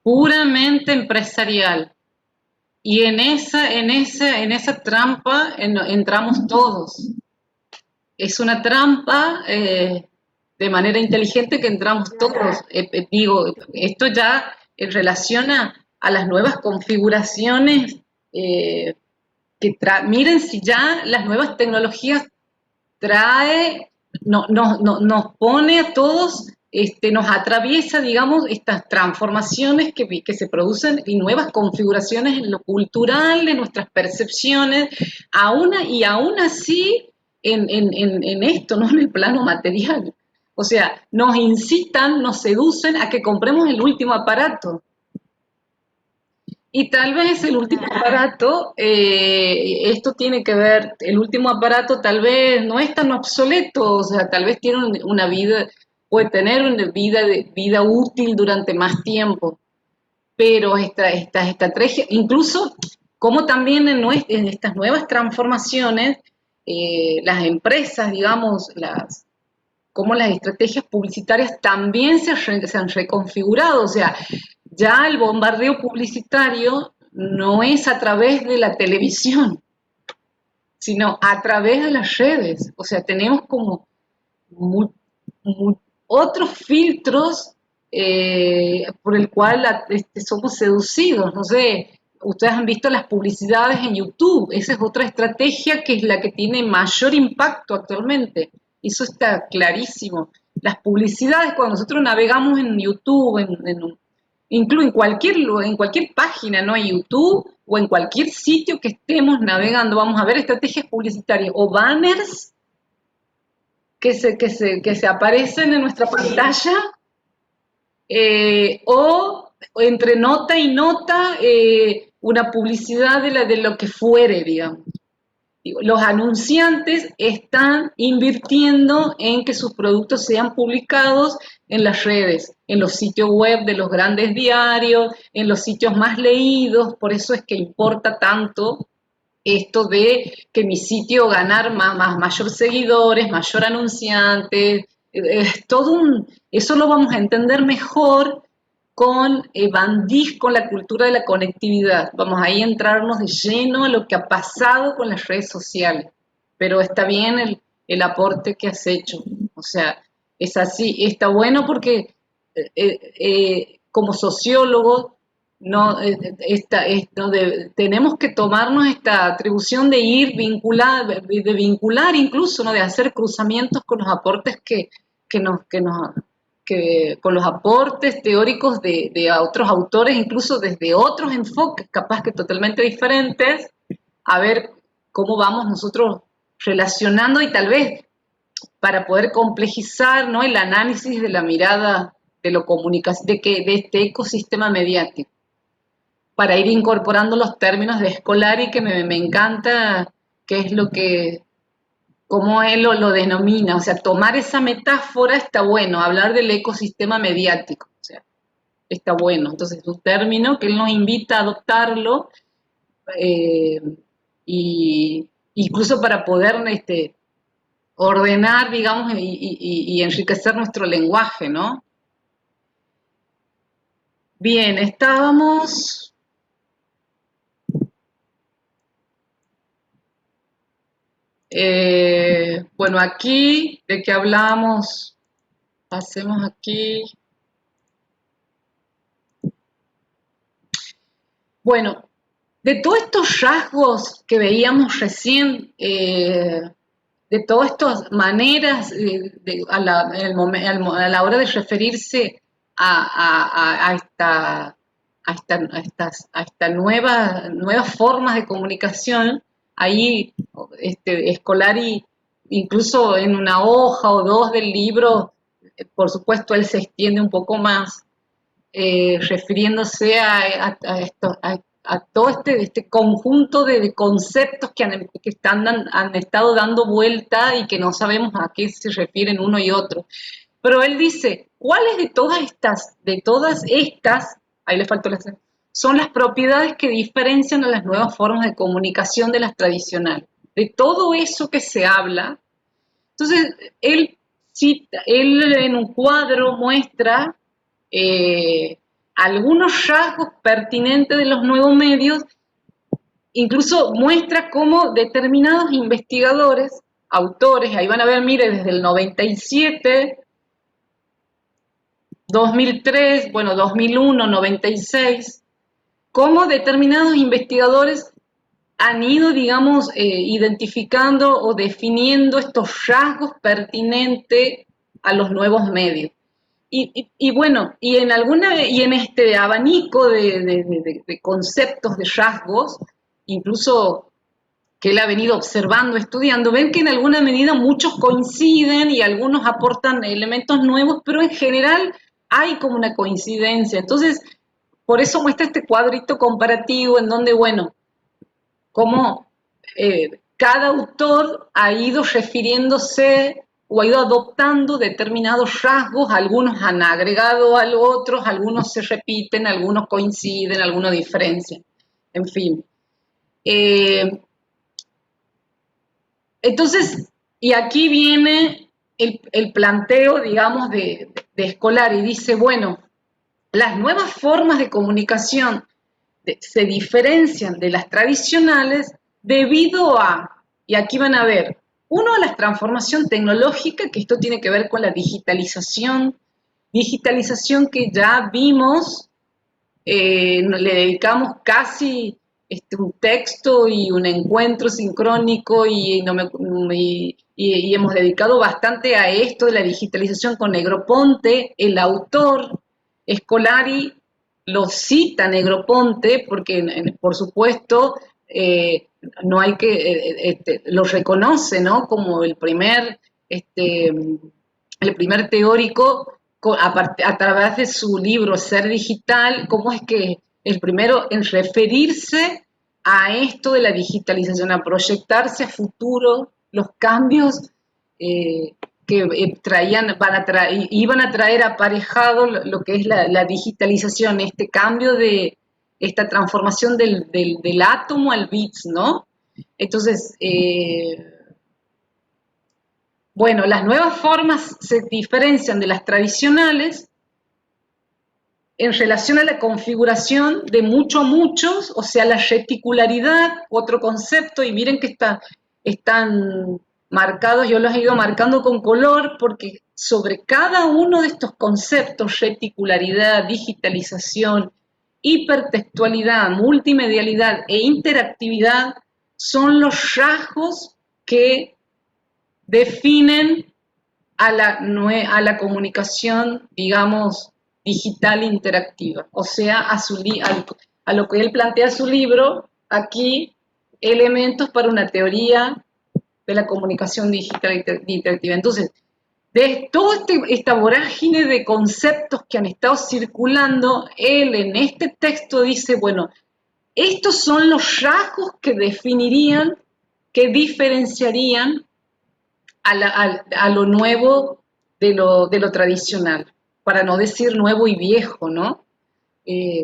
[SPEAKER 1] puramente empresarial. Y en esa trampa entramos todos. Es una trampa de manera inteligente que entramos todos. Digo, esto ya relaciona a las nuevas configuraciones eh, miren si ya las nuevas tecnologías trae, nos pone a todos, nos atraviesa, digamos, estas transformaciones que se producen y nuevas configuraciones en lo cultural, en nuestras percepciones, y aún así en esto, ¿no? En el plano material. O sea, nos incitan, nos seducen a que compremos el último aparato. Y tal vez el último aparato, esto tiene que ver, el último aparato tal vez no es tan obsoleto, o sea, tal vez tiene una vida, puede tener una vida útil durante más tiempo, pero estas estrategias, incluso como también en estas nuevas transformaciones, las empresas, digamos, como las estrategias publicitarias también se han reconfigurado, o sea, ya el bombardeo publicitario no es a través de la televisión, sino a través de las redes. O sea, tenemos como mu- otros filtros por el cual somos seducidos. No sé, ustedes han visto las publicidades en YouTube. Esa es otra estrategia que es la que tiene mayor impacto actualmente. Eso está clarísimo. Las publicidades, cuando nosotros navegamos en YouTube, incluso en cualquier página, ¿no? En YouTube o en cualquier sitio que estemos navegando, vamos a ver estrategias publicitarias o banners que se aparecen en nuestra pantalla, o entre nota y nota una publicidad de lo que fuere, digamos. Los anunciantes están invirtiendo en que sus productos sean publicados en las redes, en los sitios web de los grandes diarios, en los sitios más leídos, por eso es que importa tanto esto de que mi sitio ganar mayor seguidores, mayor anunciantes, eso lo vamos a entender mejor con con la cultura de la conectividad. Vamos ahí a entrarnos de lleno a lo que ha pasado con las redes sociales. Pero está bien el aporte que has hecho. O sea, es así, está bueno porque como sociólogo no, tenemos que tomarnos esta atribución de de vincular incluso, ¿no? De hacer cruzamientos con los aportes con los aportes teóricos de otros autores, incluso desde otros enfoques, capaz que totalmente diferentes, a ver cómo vamos nosotros relacionando y tal vez para poder complejizar, ¿no? El análisis de la mirada de lo comunicación, de este ecosistema mediático, para ir incorporando los términos de Scolari que me encanta, que es como él lo denomina, o sea, tomar esa metáfora está bueno, hablar del ecosistema mediático, o sea, está bueno. Entonces, es un término que él nos invita a adoptarlo, eh, y incluso para poder ordenar, digamos, y enriquecer nuestro lenguaje, ¿no? Bien, estábamos. Bueno, aquí, ¿de qué hablamos? Pasemos aquí. Bueno, de todos estos rasgos que veíamos recién, de todas estas maneras a la hora de referirse a esta nuevas formas de comunicación, ahí Scolari, incluso en una hoja o dos del libro, por supuesto él se extiende un poco más, refiriéndose a todo este conjunto de conceptos han estado dando vuelta y que no sabemos a qué se refieren uno y otro. Pero él dice, ¿cuáles de todas estas, ahí le faltó la son las propiedades que diferencian a las nuevas formas de comunicación de las tradicionales? De todo eso que se habla. Entonces, él en un cuadro muestra, eh, algunos rasgos pertinentes de los nuevos medios. Incluso muestra cómo determinados investigadores, autores, ahí van a ver, mire, desde el 97, 2003, bueno, 2001, 96, cómo determinados investigadores han ido, digamos, identificando o definiendo estos rasgos pertinentes a los nuevos medios. Bueno, y en este abanico de conceptos, de rasgos, incluso que él ha venido observando, estudiando, ven que en alguna medida muchos coinciden y algunos aportan elementos nuevos, pero en general hay como una coincidencia. Entonces, por eso muestra este cuadrito comparativo en donde, bueno, cómo cada autor ha ido refiriéndose o ha ido adoptando determinados rasgos, algunos han agregado a otros, algunos se repiten, algunos coinciden, algunos diferencian, en fin. Entonces, y aquí viene el planteo, digamos, de Scolari, y dice, bueno, las nuevas formas de comunicación se diferencian de las tradicionales debido a, y aquí van a ver, uno, a la transformación tecnológica, que esto tiene que ver con la digitalización que ya vimos, le dedicamos casi un texto y un encuentro sincrónico y hemos dedicado bastante a esto de la digitalización con Negroponte. El autor Scolari lo cita Negroponte porque, por supuesto, no hay que, lo reconoce, ¿no? Como el primer teórico a través de su libro Ser Digital, cómo es que el primero en referirse a esto de la digitalización, a proyectarse a futuro, los cambios que iban a traer aparejado lo que es la digitalización, este cambio esta transformación del átomo al bits, ¿no? Entonces, bueno, las nuevas formas se diferencian de las tradicionales en relación a la configuración de mucho a muchos, o sea, la reticularidad, otro concepto, y miren que están marcados, yo los he ido marcando con color, porque sobre cada uno de estos conceptos, reticularidad, digitalización, hipertextualidad, multimedialidad e interactividad, son los rasgos que definen a la comunicación, digamos, digital interactiva, o sea, a lo que él plantea su libro, aquí, elementos para una teoría de la comunicación digital interactiva. Entonces, de toda esta vorágine de conceptos que han estado circulando, él en este texto dice, bueno, estos son los rasgos que definirían, que diferenciarían a lo nuevo de lo tradicional, para no decir nuevo y viejo, ¿no?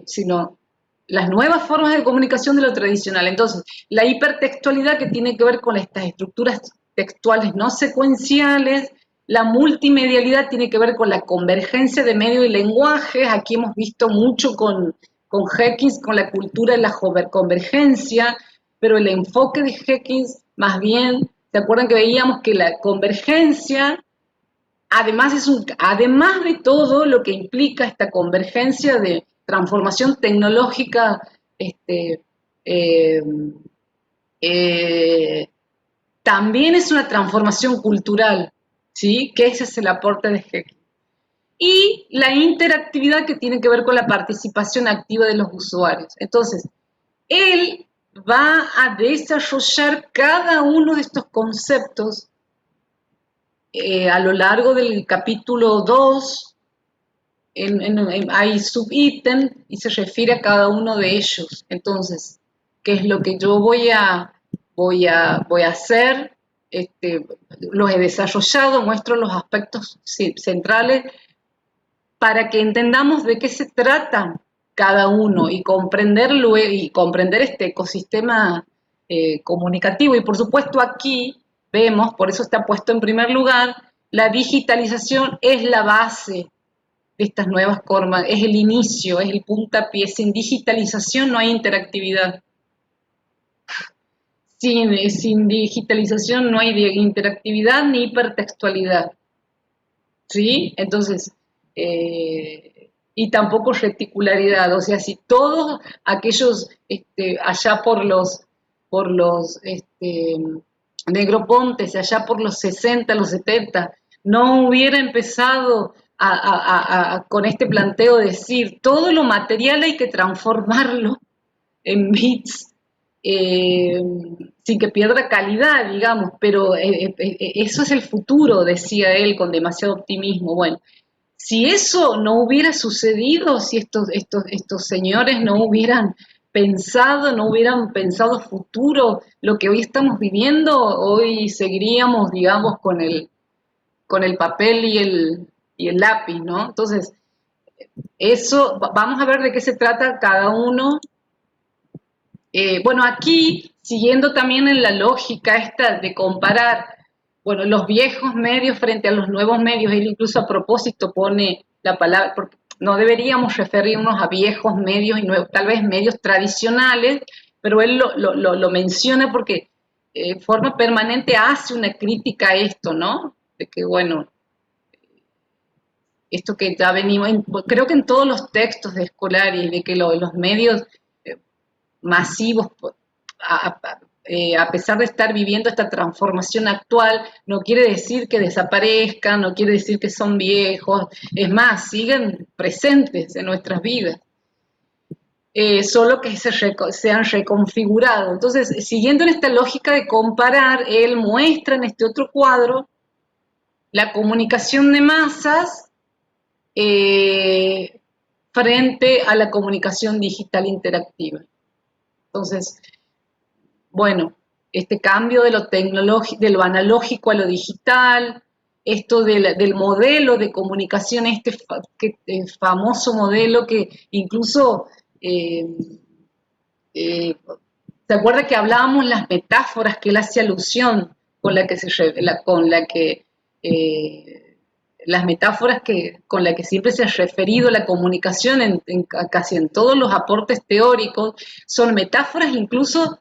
[SPEAKER 1] Sino las nuevas formas de comunicación de lo tradicional. Entonces, la hipertextualidad que tiene que ver con estas estructuras textuales no secuenciales, la multimedialidad tiene que ver con la convergencia de medio y lenguajes, aquí hemos visto mucho con Hawkins, con la cultura de la convergencia, pero el enfoque de Hawkins más bien, ¿se acuerdan que veíamos que la convergencia, además de todo lo que implica esta convergencia de transformación tecnológica, eh, eh, también es una transformación cultural, ¿sí? Que ese es el aporte de Hawking. Y la interactividad que tiene que ver con la participación activa de los usuarios. Entonces, él va a desarrollar cada uno de estos conceptos a lo largo del capítulo 2, hay subítem y se refiere a cada uno de ellos. Entonces, ¿qué es lo que yo voy a hacer? Los he desarrollado, muestro los aspectos centrales para que entendamos de qué se trata cada uno y comprender este ecosistema comunicativo. Y por supuesto aquí vemos, por eso está puesto en primer lugar, la digitalización es la base de estas nuevas formas, es el inicio, es el puntapié. Sin digitalización no hay interactividad. Sin digitalización no hay interactividad ni hipertextualidad, ¿sí? Entonces, y tampoco reticularidad, o sea, si todos aquellos, allá por los Negropontes, allá por los 60, los 70, no hubiera empezado con este planteo de decir, todo lo material hay que transformarlo en bits, eh, sin que pierda calidad, digamos, pero eso es el futuro, decía él con demasiado optimismo. Bueno, si eso no hubiera sucedido, si estos señores no hubieran pensado futuro, lo que hoy estamos viviendo, hoy seguiríamos, digamos, con el papel y el lápiz, ¿no? Entonces, eso, vamos a ver de qué se trata cada uno. Bueno, aquí, siguiendo también en la lógica esta de comparar, bueno, los viejos medios frente a los nuevos medios, él incluso a propósito pone la palabra, porque no deberíamos referirnos a viejos medios y nuevos, tal vez medios tradicionales, pero él lo menciona porque forma permanente hace una crítica a esto, ¿no? De que, bueno, esto que ya venimos, creo que en todos los textos de Scolari, de que los medios masivos, a pesar de estar viviendo esta transformación actual, no quiere decir que desaparezcan, no quiere decir que son viejos, es más, siguen presentes en nuestras vidas, solo que se han reconfigurado. Entonces, siguiendo en esta lógica de comparar, él muestra en este otro cuadro la comunicación de masas frente a la comunicación digital interactiva. Entonces, bueno, este cambio de de lo analógico a lo digital, esto del modelo de comunicación, famoso modelo que incluso, eh, ¿se acuerda que hablábamos las metáforas que él hace alusión, eh, las metáforas con las que siempre se ha referido la comunicación casi en todos los aportes teóricos, son metáforas incluso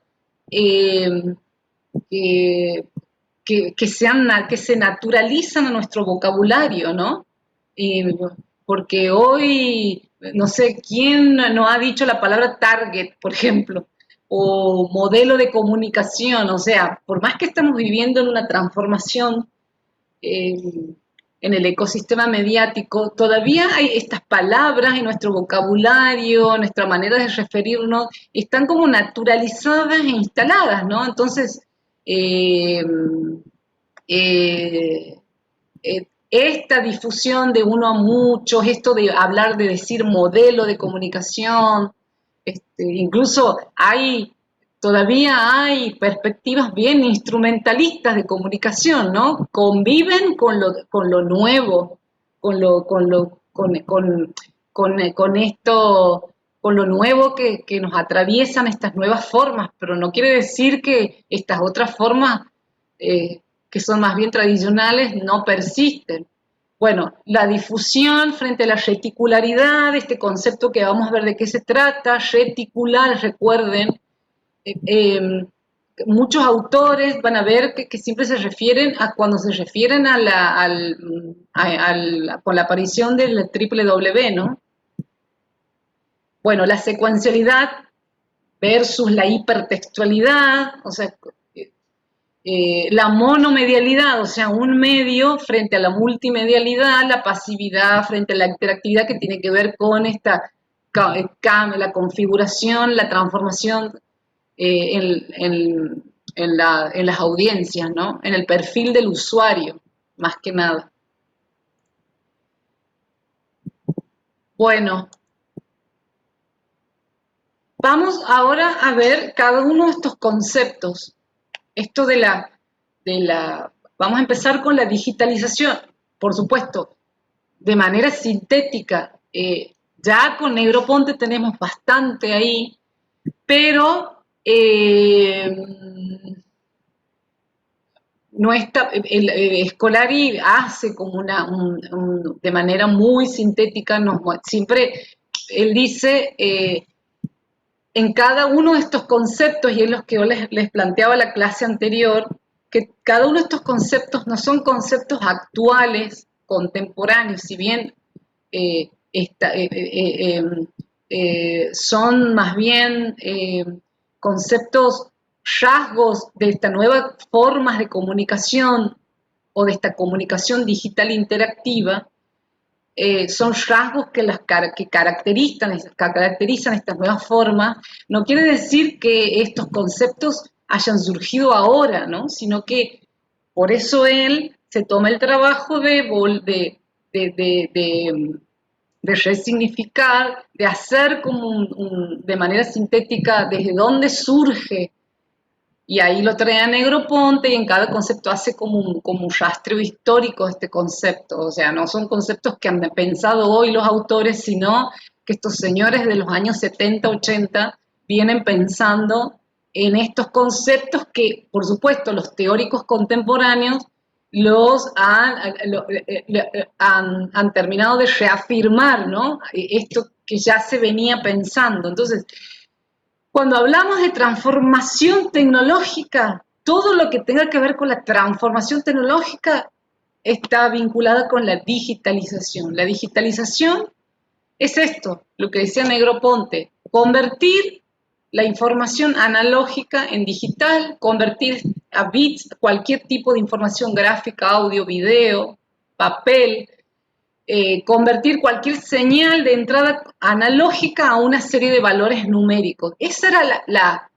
[SPEAKER 1] eh, que, que se naturalizan a nuestro vocabulario, ¿no? Porque hoy, no sé, ¿quién no ha dicho la palabra target, por ejemplo? O modelo de comunicación, o sea, por más que estamos viviendo en una transformación en el ecosistema mediático, todavía hay estas palabras en nuestro vocabulario, nuestra manera de referirnos, están como naturalizadas e instaladas, ¿no? Entonces, eh, eh, esta difusión de uno a muchos, esto de hablar, de decir modelo de comunicación, incluso todavía hay perspectivas bien instrumentalistas de comunicación, ¿no? Conviven con lo nuevo, con esto, con lo nuevo que nos atraviesan estas nuevas formas, pero no quiere decir que estas otras formas, que son más bien tradicionales, no persisten. Bueno, la difusión frente a la reticularidad, este concepto que vamos a ver de qué se trata, reticular, recuerden, eh, eh, muchos autores van a ver que siempre se refieren a cuando se refieren con la aparición del triple W, ¿no? Bueno, la secuencialidad versus la hipertextualidad, o sea, la monomedialidad, o sea, un medio frente a la multimedialidad, la pasividad frente a la interactividad que tiene que ver con la configuración, la transformación en las audiencias, ¿no? En el perfil del usuario, más que nada. Bueno, vamos ahora a ver cada uno de estos conceptos. Esto vamos a empezar con la digitalización, por supuesto, de manera sintética. Ya con Negroponte tenemos bastante ahí, pero no está, Scolari hace como de manera muy sintética, siempre él dice, en cada uno de estos conceptos, y es lo que yo les planteaba la clase anterior, que cada uno de estos conceptos no son conceptos actuales, contemporáneos, si bien son más bien conceptos, rasgos de estas nuevas formas de comunicación o de esta comunicación digital interactiva, son rasgos que caracterizan estas nuevas formas. No quiere decir que estos conceptos hayan surgido ahora, ¿no? Sino que por eso él se toma el trabajo de, de, de resignificar, de hacer como de manera sintética desde dónde surge, y ahí lo trae a Negroponte y en cada concepto hace como un rastreo histórico de este concepto. O sea, no son conceptos que han pensado hoy los autores, sino que estos señores de los años 70, 80 vienen pensando en estos conceptos que, por supuesto, los teóricos contemporáneos han terminado de reafirmar, ¿no? Esto que ya se venía pensando. Entonces, cuando hablamos de transformación tecnológica, todo lo que tenga que ver con la transformación tecnológica está vinculada con la digitalización. La digitalización es esto, lo que decía Negroponte, convertir la información analógica en digital, convertir a bits cualquier tipo de información gráfica, audio, video, papel, convertir cualquier señal de entrada analógica a una serie de valores numéricos. Esa era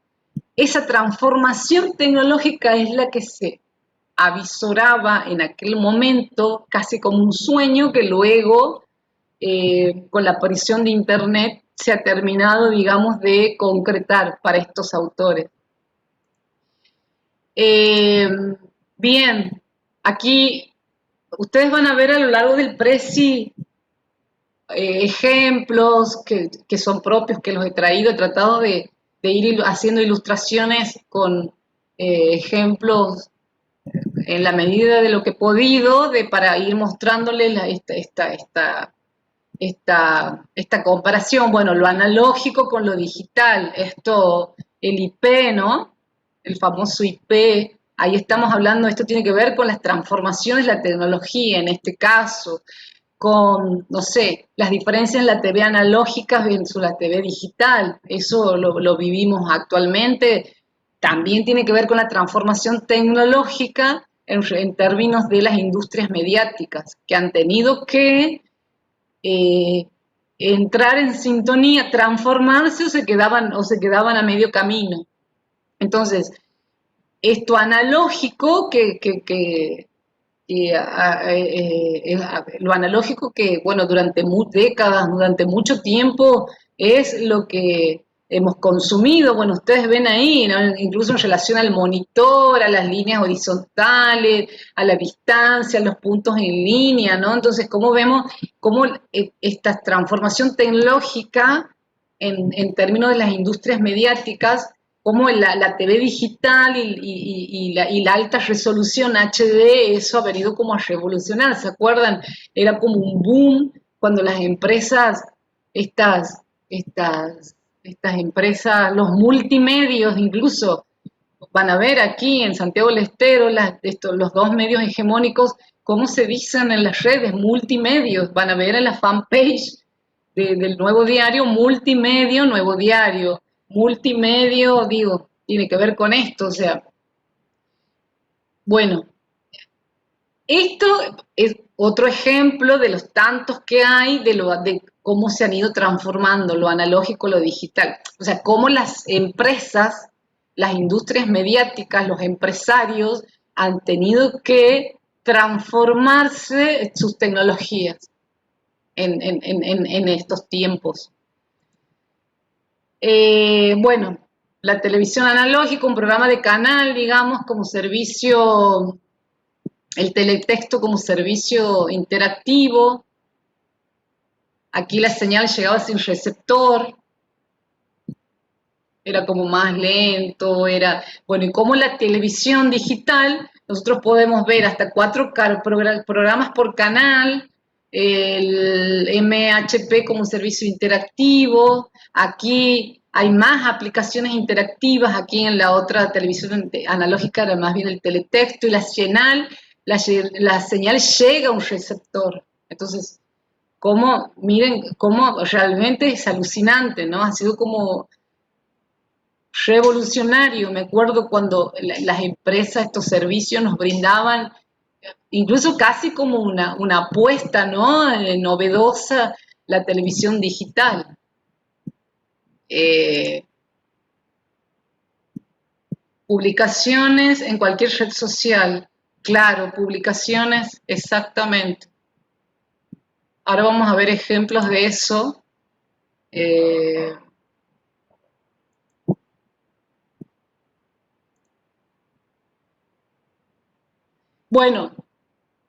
[SPEAKER 1] esa transformación tecnológica es la que se avisoraba en aquel momento, casi como un sueño que luego, con la aparición de Internet, se ha terminado, digamos, de concretar para estos autores. Eh, Bien, aquí ustedes van a ver a lo largo del Prezi ejemplos que son propios, que los he traído, he tratado de ir haciendo ilustraciones con ejemplos en la medida de lo que he podido, para ir mostrándoles esta comparación. Bueno, lo analógico con lo digital, el IP, ¿no? El famoso IP, ahí estamos hablando, esto tiene que ver con las transformaciones de la tecnología en este caso, con, no sé, las diferencias en la TV analógica versus la TV digital. Eso lo vivimos actualmente. También tiene que ver con la transformación tecnológica en términos de las industrias mediáticas, que han tenido que eh, entrar en sintonía, transformarse o se quedaban a medio camino. Entonces, esto analógico lo analógico que, bueno, durante décadas, durante mucho tiempo, es lo que hemos consumido. Bueno, ustedes ven ahí, ¿no? Incluso en relación al monitor, a las líneas horizontales, a la distancia, a los puntos en línea, ¿no? Entonces, ¿cómo vemos cómo esta transformación tecnológica en términos de las industrias mediáticas, como la TV digital y la alta resolución HD, eso ha venido como a revolucionar, ¿se acuerdan? Era como un boom cuando las empresas, estas, estas empresas, los multimedios incluso, van a ver aquí en Santiago del Estero, los dos medios hegemónicos, cómo se dicen en las redes, multimedios, van a ver en la fanpage del Nuevo Diario, multimedio, Nuevo Diario, multimedio, digo, tiene que ver con esto, o sea, bueno, esto es otro ejemplo de los tantos que hay de cómo se han ido transformando lo analógico, lo digital. O sea, cómo las empresas, las industrias mediáticas, los empresarios han tenido que transformarse sus tecnologías en estos tiempos. Bueno, la televisión analógica, un programa de canal, digamos, como servicio, el teletexto como servicio interactivo. Aquí la señal llegaba sin receptor, era como más lento, bueno, y como la televisión digital nosotros podemos ver hasta 4 programas por canal, el MHP como un servicio interactivo, aquí hay más aplicaciones interactivas, aquí en la otra televisión analógica era más bien el teletexto y la señal llega a un receptor. Entonces, miren, cómo realmente es alucinante, ¿no? Ha sido como revolucionario. Me acuerdo cuando las empresas, estos servicios nos brindaban, incluso casi como una apuesta, ¿no? Novedosa, la televisión digital. Eh, Publicaciones en cualquier red social. Claro, publicaciones, exactamente. Ahora vamos a ver ejemplos de eso. Eh, bueno,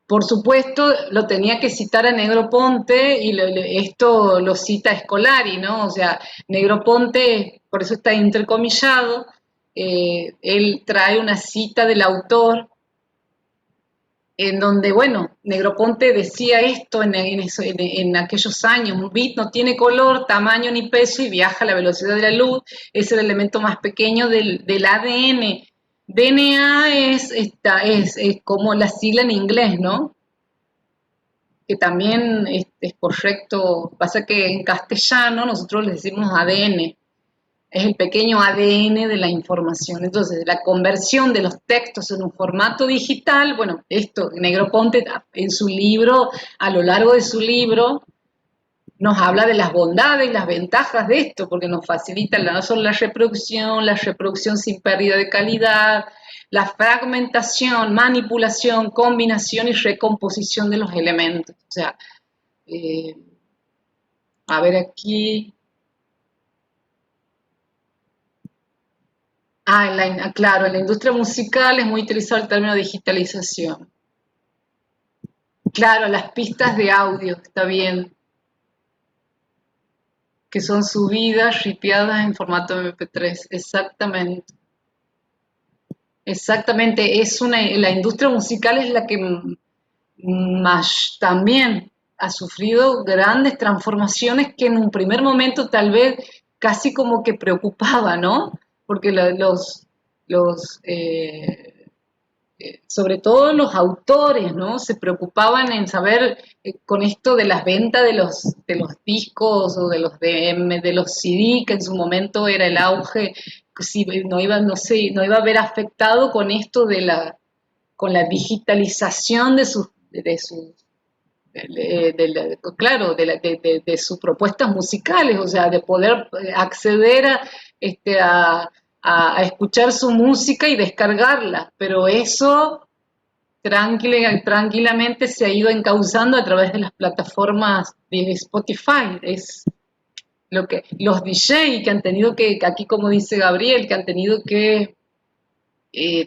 [SPEAKER 1] por supuesto, lo tenía que citar a Negroponte y esto lo cita Scolari, ¿no? O sea, Negroponte, por eso está intercomillado, él trae una cita del autor en donde, bueno, Negroponte decía esto en aquellos años: un bit no tiene color, tamaño ni peso y viaja a la velocidad de la luz, es el elemento más pequeño del ADN. DNA es como la sigla en inglés, ¿no? Que también es correcto, pasa que en castellano nosotros le decimos ADN, es el pequeño ADN de la información. Entonces, la conversión de los textos en un formato digital, bueno, esto Negroponte en su libro, a lo largo de su libro, nos habla de las bondades y las ventajas de esto, porque nos facilita no solo la reproducción sin pérdida de calidad, la fragmentación, manipulación, combinación y recomposición de los elementos. O sea, eh, a ver aquí. Claro, en la industria musical es muy utilizado el término digitalización. Claro, las pistas de audio, está bien, que son subidas, ripiadas en formato MP3, exactamente. Exactamente, la industria musical es la que más también ha sufrido grandes transformaciones que en un primer momento tal vez casi como que preocupaba, ¿no? Porque sobre todo los autores, ¿no? Se preocupaban en saber con esto de las ventas de los discos o de los CD, que en su momento era el auge, si no iba, no sé, no iba a haber afectado con esto con la digitalización claro, de sus propuestas musicales, o sea, de poder acceder a escuchar su música y descargarla, pero eso tranquilamente se ha ido encauzando a través de las plataformas de Spotify. Es lo que los DJ que han tenido aquí como dice Gabriel, que han tenido que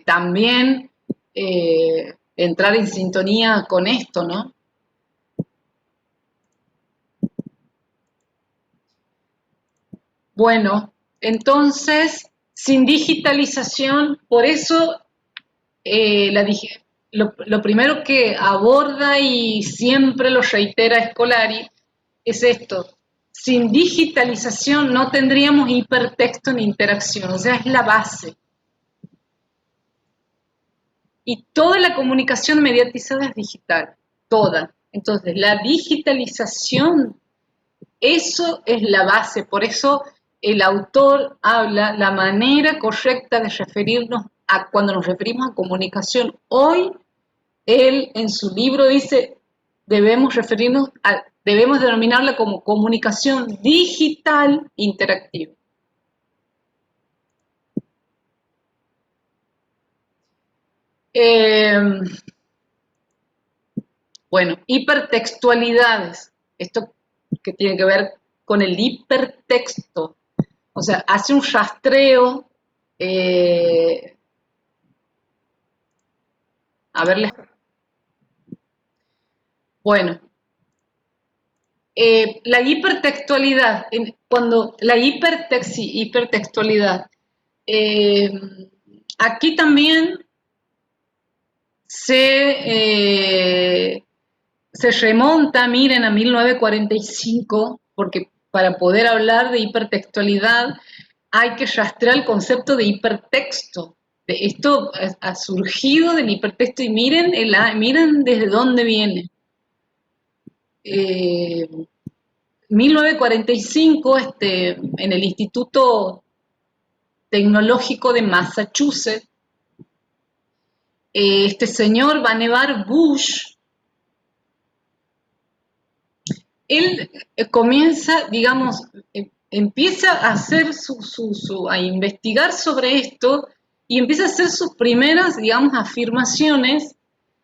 [SPEAKER 1] también entrar en sintonía con esto, ¿no? Bueno, entonces, sin digitalización, por eso eh, la lo primero que aborda y siempre lo reitera Scolari es esto: sin digitalización no tendríamos hipertexto ni interacción, o sea, es la base. Y toda la comunicación mediatizada es digital, toda. Entonces, la digitalización, eso es la base, por eso el autor habla la manera correcta de referirnos a cuando nos referimos a comunicación. Hoy, él en su libro dice, debemos denominarla como comunicación digital interactiva. Eh, bueno, hipertextualidades. Esto que tiene que ver con el hipertexto. O sea, hace un rastreo. A ver, bueno, la hipertextualidad, cuando la hipertextualidad, eh, aquí también se remonta, miren, a 1945, porque para poder hablar de hipertextualidad hay que rastrear el concepto de hipertexto. Esto ha surgido del hipertexto y miren, miren desde dónde viene. 1945, en el Instituto Tecnológico de Massachusetts, este señor Vannevar Bush, él comienza, digamos, empieza a hacer a investigar sobre esto y empieza a hacer sus primeras, digamos, afirmaciones,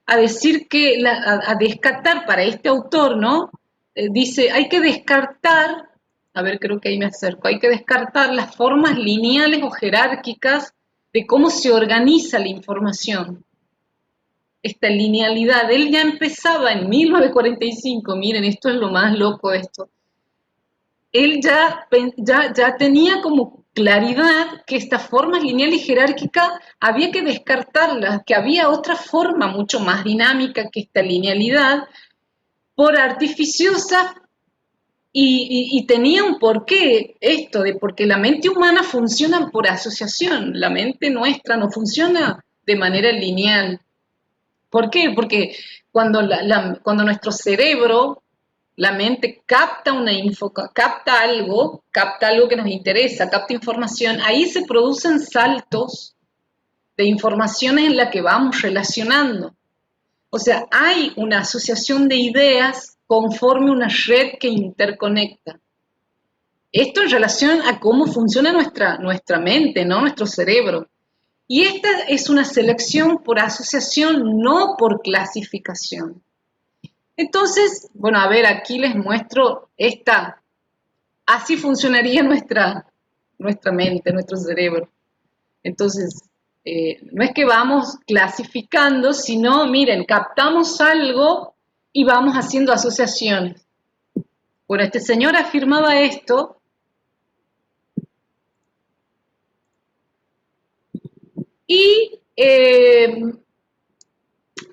[SPEAKER 1] a decir que, a descartar para este autor, ¿no? Dice, hay que descartar, a ver, creo que ahí me acerco, hay que descartar las formas lineales o jerárquicas de cómo se organiza la información. Esta linealidad, él ya empezaba en 1945, miren, esto es lo más loco de esto, él ya tenía como claridad que estas formas lineal y jerárquica había que descartarlas, que había otra forma mucho más dinámica que esta linealidad, por artificiosa, y tenía un porqué esto, de porque la mente humana funciona por asociación, la mente nuestra no funciona de manera lineal. ¿Por qué? Porque cuando nuestro cerebro, la mente capta capta algo que nos interesa, capta información, ahí se producen saltos de informaciones en las que vamos relacionando. O sea, hay una asociación de ideas conforme una red que interconecta. Esto en relación a cómo funciona nuestra mente, ¿no? Nuestro cerebro. Y esta es una selección por asociación, no por clasificación. Entonces, bueno, a ver, aquí les muestro así funcionaría nuestra mente, nuestro cerebro. Entonces, no es que vamos clasificando, sino, miren, captamos algo y vamos haciendo asociaciones. Bueno, este señor afirmaba esto. Y ¿qué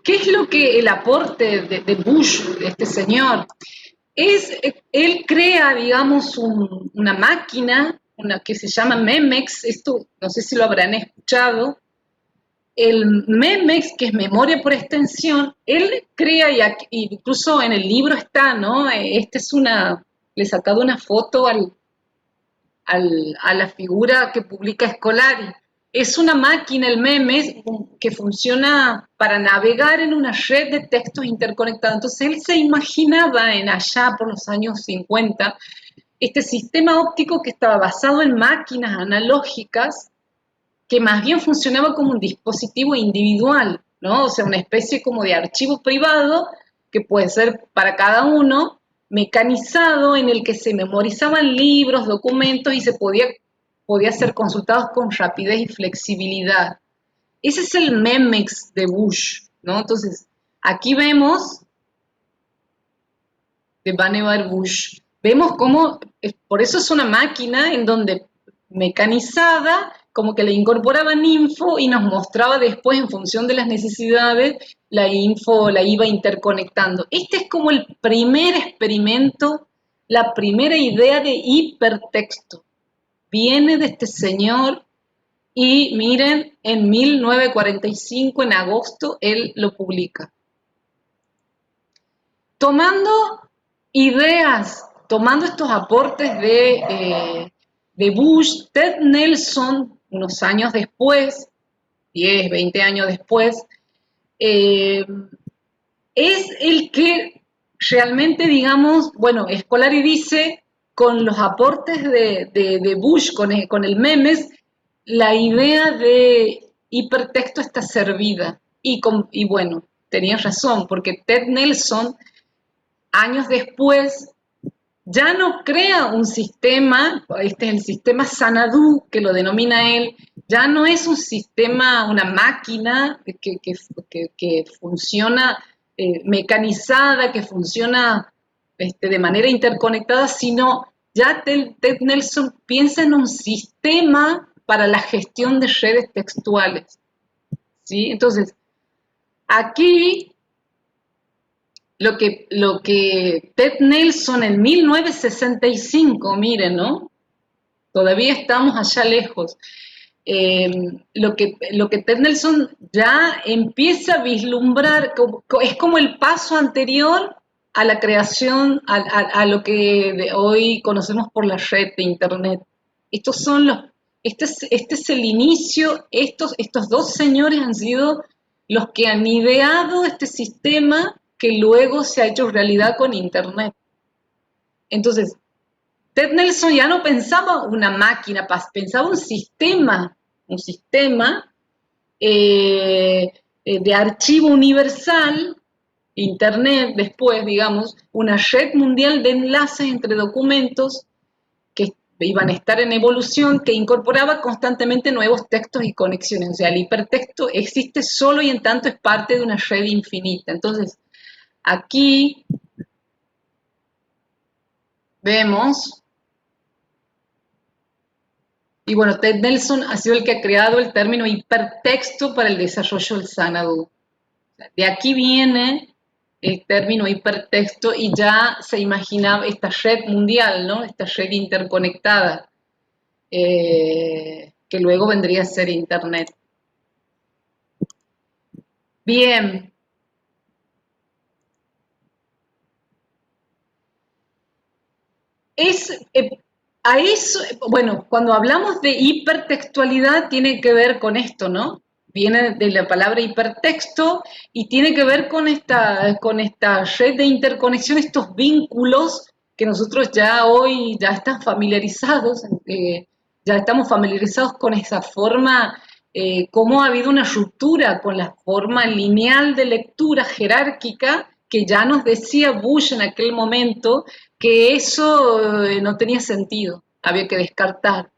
[SPEAKER 1] es lo que el aporte de Bush, de este señor? Él crea, digamos, una máquina, que se llama Memex, esto no sé si lo habrán escuchado. El Memex, que es memoria por extensión, él crea, incluso en el libro está, ¿no? Le he sacado una foto a la figura que publica Scolari. Es una máquina, el MEMES, que funciona para navegar en una red de textos interconectados. Entonces él se imaginaba allá por los años 50 este sistema óptico que estaba basado en máquinas analógicas que más bien funcionaba como un dispositivo individual, ¿no? O sea, una especie como de archivo privado que puede ser para cada uno, mecanizado, en el que se memorizaban libros, documentos y podía ser consultados con rapidez y flexibilidad. Ese es el Memex de Bush, ¿no? Entonces, aquí vemos de Vannevar Bush. Vemos cómo, por eso es una máquina en donde mecanizada, como que le incorporaban info y nos mostraba después, en función de las necesidades, la info la iba interconectando. Este es como el primer experimento, la primera idea de hipertexto. Viene de este señor y miren, en 1945, en agosto, él lo publica. Tomando estos aportes de Bush, Ted Nelson, unos años después, 10, 20 años después, es el que realmente, digamos, bueno, Scolari dice, con los aportes de Bush, con el Memes, la idea de hipertexto está servida. Y bueno, tenías razón, porque Ted Nelson, años después, ya no crea un sistema, este es el sistema Xanadu, que lo denomina él, ya no es un sistema, una máquina que funciona mecanizada, que funciona de manera interconectada, sino ya Ted Nelson piensa en un sistema para la gestión de redes textuales, ¿sí? Entonces, Aquí lo que Ted Nelson en 1965, miren, ¿no? Todavía estamos allá lejos. Lo que Ted Nelson ya empieza a vislumbrar, es como el paso anterior a la creación, a lo que hoy conocemos por la red de Internet. Estos son este es el inicio, estos dos señores han sido los que han ideado este sistema que luego se ha hecho realidad con Internet. Entonces, Ted Nelson ya no pensaba una máquina, pensaba un sistema de archivo universal, Internet después, digamos, una red mundial de enlaces entre documentos que iban a estar en evolución, que incorporaba constantemente nuevos textos y conexiones. O sea, el hipertexto existe solo y en tanto es parte de una red infinita. Entonces, aquí vemos. Y bueno, Ted Nelson ha sido el que ha creado el término hipertexto para el desarrollo del Xanadu. De aquí viene el término hipertexto y ya se imaginaba esta red mundial, ¿no? Esta red interconectada, que luego vendría a ser Internet. Bien. A eso, bueno, cuando hablamos de hipertextualidad tiene que ver con esto, ¿no? Viene de la palabra hipertexto y tiene que ver con esta red de interconexión, estos vínculos que nosotros ya hoy ya están familiarizados, ya estamos familiarizados con esa forma, cómo ha habido una ruptura con la forma lineal de lectura jerárquica que ya nos decía Bush en aquel momento que eso no tenía sentido, había que descartar.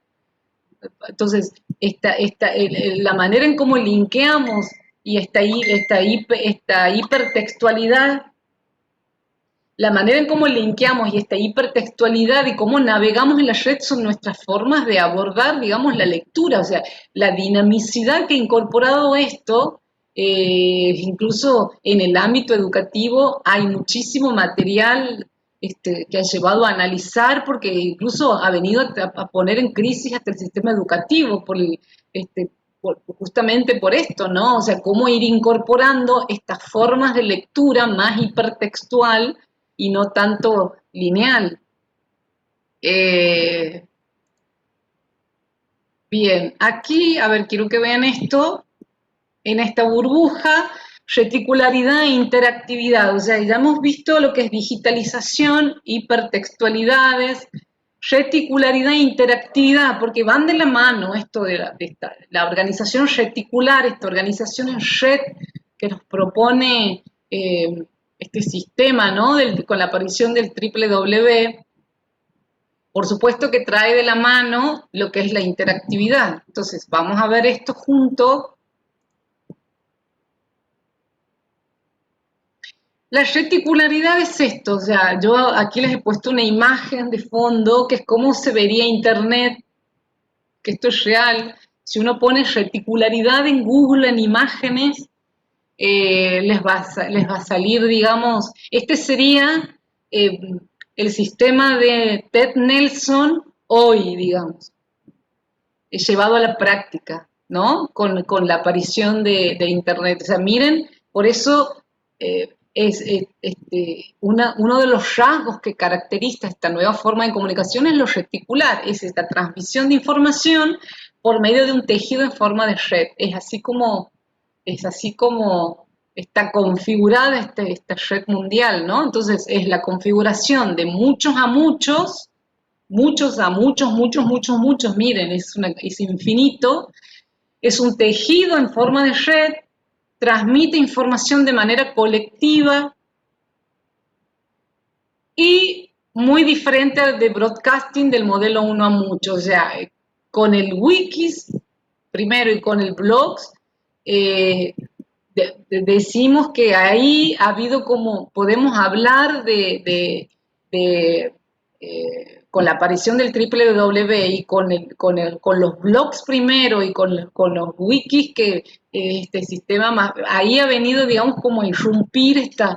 [SPEAKER 1] Entonces, la manera en cómo linkeamos y esta hipertextualidad, la manera en cómo linkeamos y esta hipertextualidad y cómo navegamos en la red son nuestras formas de abordar, digamos, la lectura, o sea, la dinamicidad que ha incorporado esto, incluso en el ámbito educativo hay muchísimo material que ha llevado a analizar, porque incluso ha venido a poner en crisis hasta el sistema educativo, justamente por esto, ¿no? O sea, cómo ir incorporando estas formas de lectura más hipertextual y no tanto lineal. Eh, bien, aquí, a ver, quiero que vean esto, en esta burbuja, reticularidad e interactividad, o sea, ya hemos visto lo que es digitalización, hipertextualidades, reticularidad e interactividad, porque van de la mano esto la organización reticular, esta organización en red que nos propone este sistema, ¿no? Con la aparición del triple W, por supuesto que trae de la mano lo que es la interactividad. Entonces, vamos a ver esto junto. La reticularidad es esto, o sea, yo aquí les he puesto una imagen de fondo que es cómo se vería Internet, que esto es real. Si uno pone reticularidad en Google, en imágenes, les va a salir, digamos, este sería eh, el sistema de Ted Nelson hoy, digamos, llevado a la práctica, ¿no? Con la aparición de Internet. O sea, miren, por eso uno de los rasgos que caracteriza esta nueva forma de comunicación es lo reticular, es esta transmisión de información por medio de un tejido en forma de red. Es así como está configurada esta red mundial, ¿no? Entonces es la configuración de muchos a muchos, muchos a muchos, muchos, muchos, muchos, miren, es infinito, es un tejido en forma de red, transmite información de manera colectiva y muy diferente al de broadcasting del modelo uno a muchos. O sea, con el wikis primero y con el blogs, decimos que ahí ha habido como, podemos hablar de con la aparición del www y con los blogs primero y con los wikis que este sistema más, ahí ha venido, digamos, como a irrumpir estos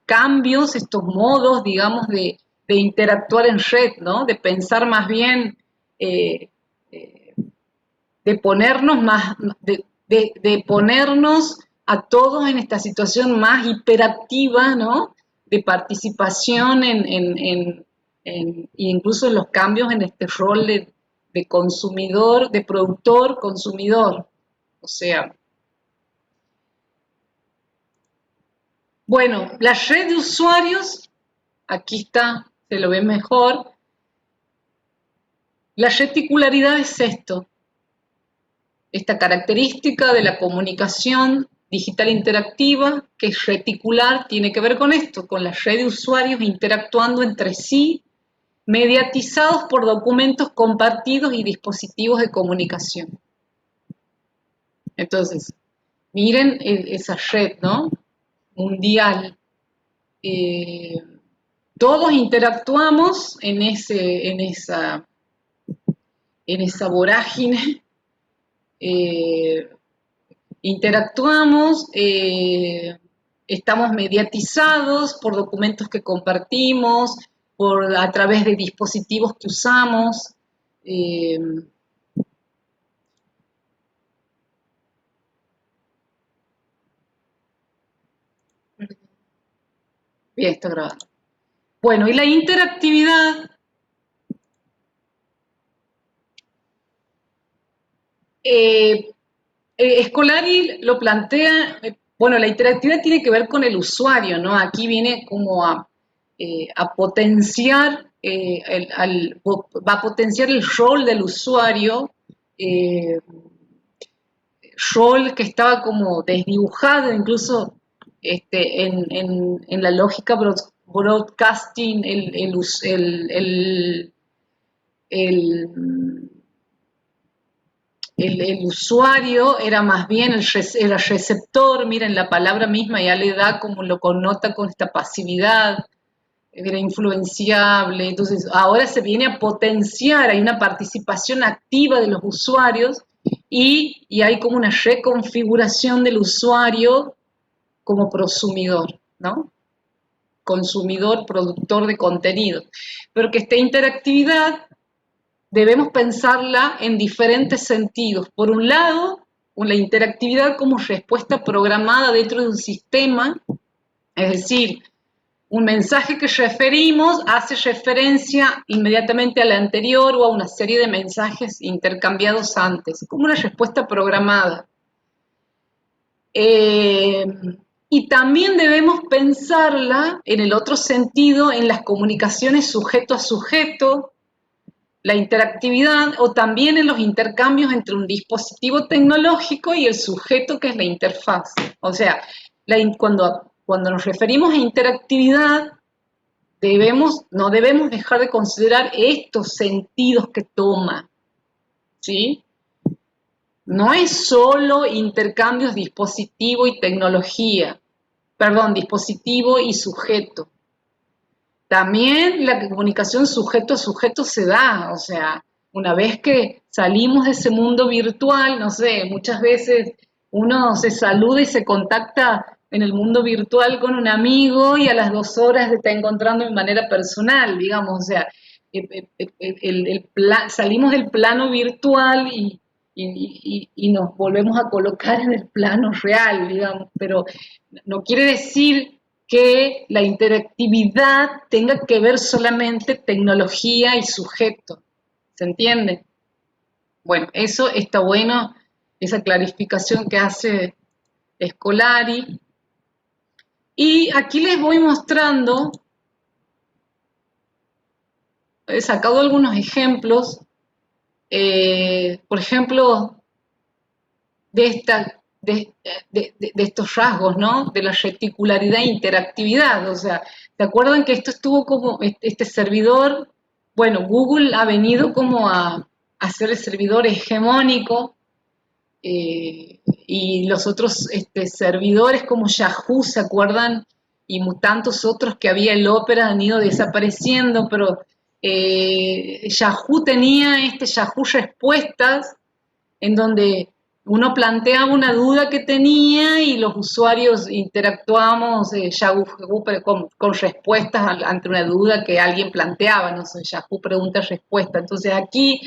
[SPEAKER 1] cambios, estos modos, digamos, de interactuar en red, ¿no? De pensar más bien, eh, eh, de ponernos más, de ponernos a todos en esta situación más hiperactiva, ¿no? De participación incluso en los cambios en este rol de consumidor, de productor, consumidor. O sea, bueno, la red de usuarios, aquí está, se lo ve mejor. La reticularidad es esto, esta característica de la comunicación digital interactiva, que es reticular, tiene que ver con esto, con la red de usuarios interactuando entre sí, mediatizados por documentos compartidos y dispositivos de comunicación. Entonces, miren esa red, ¿no? Mundial. Todos interactuamos en esa vorágine. Interactuamos, estamos mediatizados por documentos que compartimos, a través de dispositivos que usamos. Bien, está grabado. Bueno, y la interactividad Scolari lo plantea, bueno, la interactividad tiene que ver con el usuario, ¿no? Aquí viene como a potenciar, va a potenciar el rol del usuario, eh, rol que estaba como desdibujado, incluso en la lógica broadcasting, el el usuario era más bien el receptor, miren, la palabra misma ya le da como lo connota con esta pasividad, era influenciable, entonces ahora se viene a potenciar, hay una participación activa de los usuarios y hay como una reconfiguración del usuario como prosumidor, ¿no? Consumidor, productor de contenido, pero que esta interactividad debemos pensarla en diferentes sentidos. Por un lado, la interactividad como respuesta programada dentro de un sistema, es decir, un mensaje que referimos hace referencia inmediatamente al anterior o a una serie de mensajes intercambiados antes, como una respuesta programada. Y también debemos pensarla en el otro sentido, en las comunicaciones sujeto a sujeto, la interactividad o también en los intercambios entre un dispositivo tecnológico y el sujeto que es la interfaz. O sea, cuando nos referimos a interactividad, no debemos dejar de considerar estos sentidos que toma, ¿sí? No es solo intercambios dispositivo y tecnología, perdón, dispositivo y sujeto. También la comunicación sujeto a sujeto se da, o sea, una vez que salimos de ese mundo virtual, no sé, muchas veces uno se saluda y se contacta en el mundo virtual con un amigo y a las 2 horas se está encontrando de manera personal, digamos, o sea, salimos del plano virtual y nos volvemos a colocar en el plano real, digamos, pero no quiere decir que la interactividad tenga que ver solamente tecnología y sujeto. ¿Se entiende? Bueno, eso está bueno, esa clarificación que hace Scolari. Y aquí les voy mostrando, he sacado algunos ejemplos, por ejemplo, de estos rasgos, ¿no? De la reticularidad e interactividad. O sea, ¿se acuerdan que esto estuvo como este servidor? Bueno, Google ha venido como a ser el servidor hegemónico y los otros servidores como Yahoo, ¿se acuerdan? y tantos otros que había en la ópera han ido desapareciendo, pero Yahoo tenía Yahoo Respuestas, en donde uno planteaba una duda que tenía y los usuarios interactuábamos Yahoo con respuestas ante una duda que alguien planteaba, no sé, Yahoo pregunta-respuesta. Entonces aquí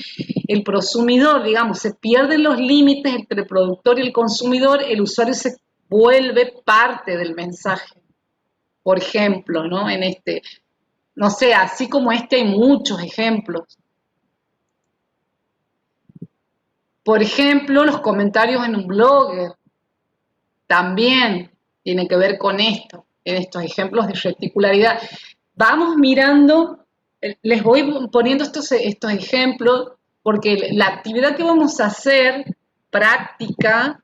[SPEAKER 1] el prosumidor, digamos, se pierden los límites entre el productor y el consumidor, el usuario se vuelve parte del mensaje. Por ejemplo, ¿no? No sé, así como hay muchos ejemplos. Por ejemplo, los comentarios en un blogger también tienen que ver con esto, en estos ejemplos de reticularidad. Vamos mirando, les voy poniendo estos ejemplos, porque la actividad que vamos a hacer, práctica,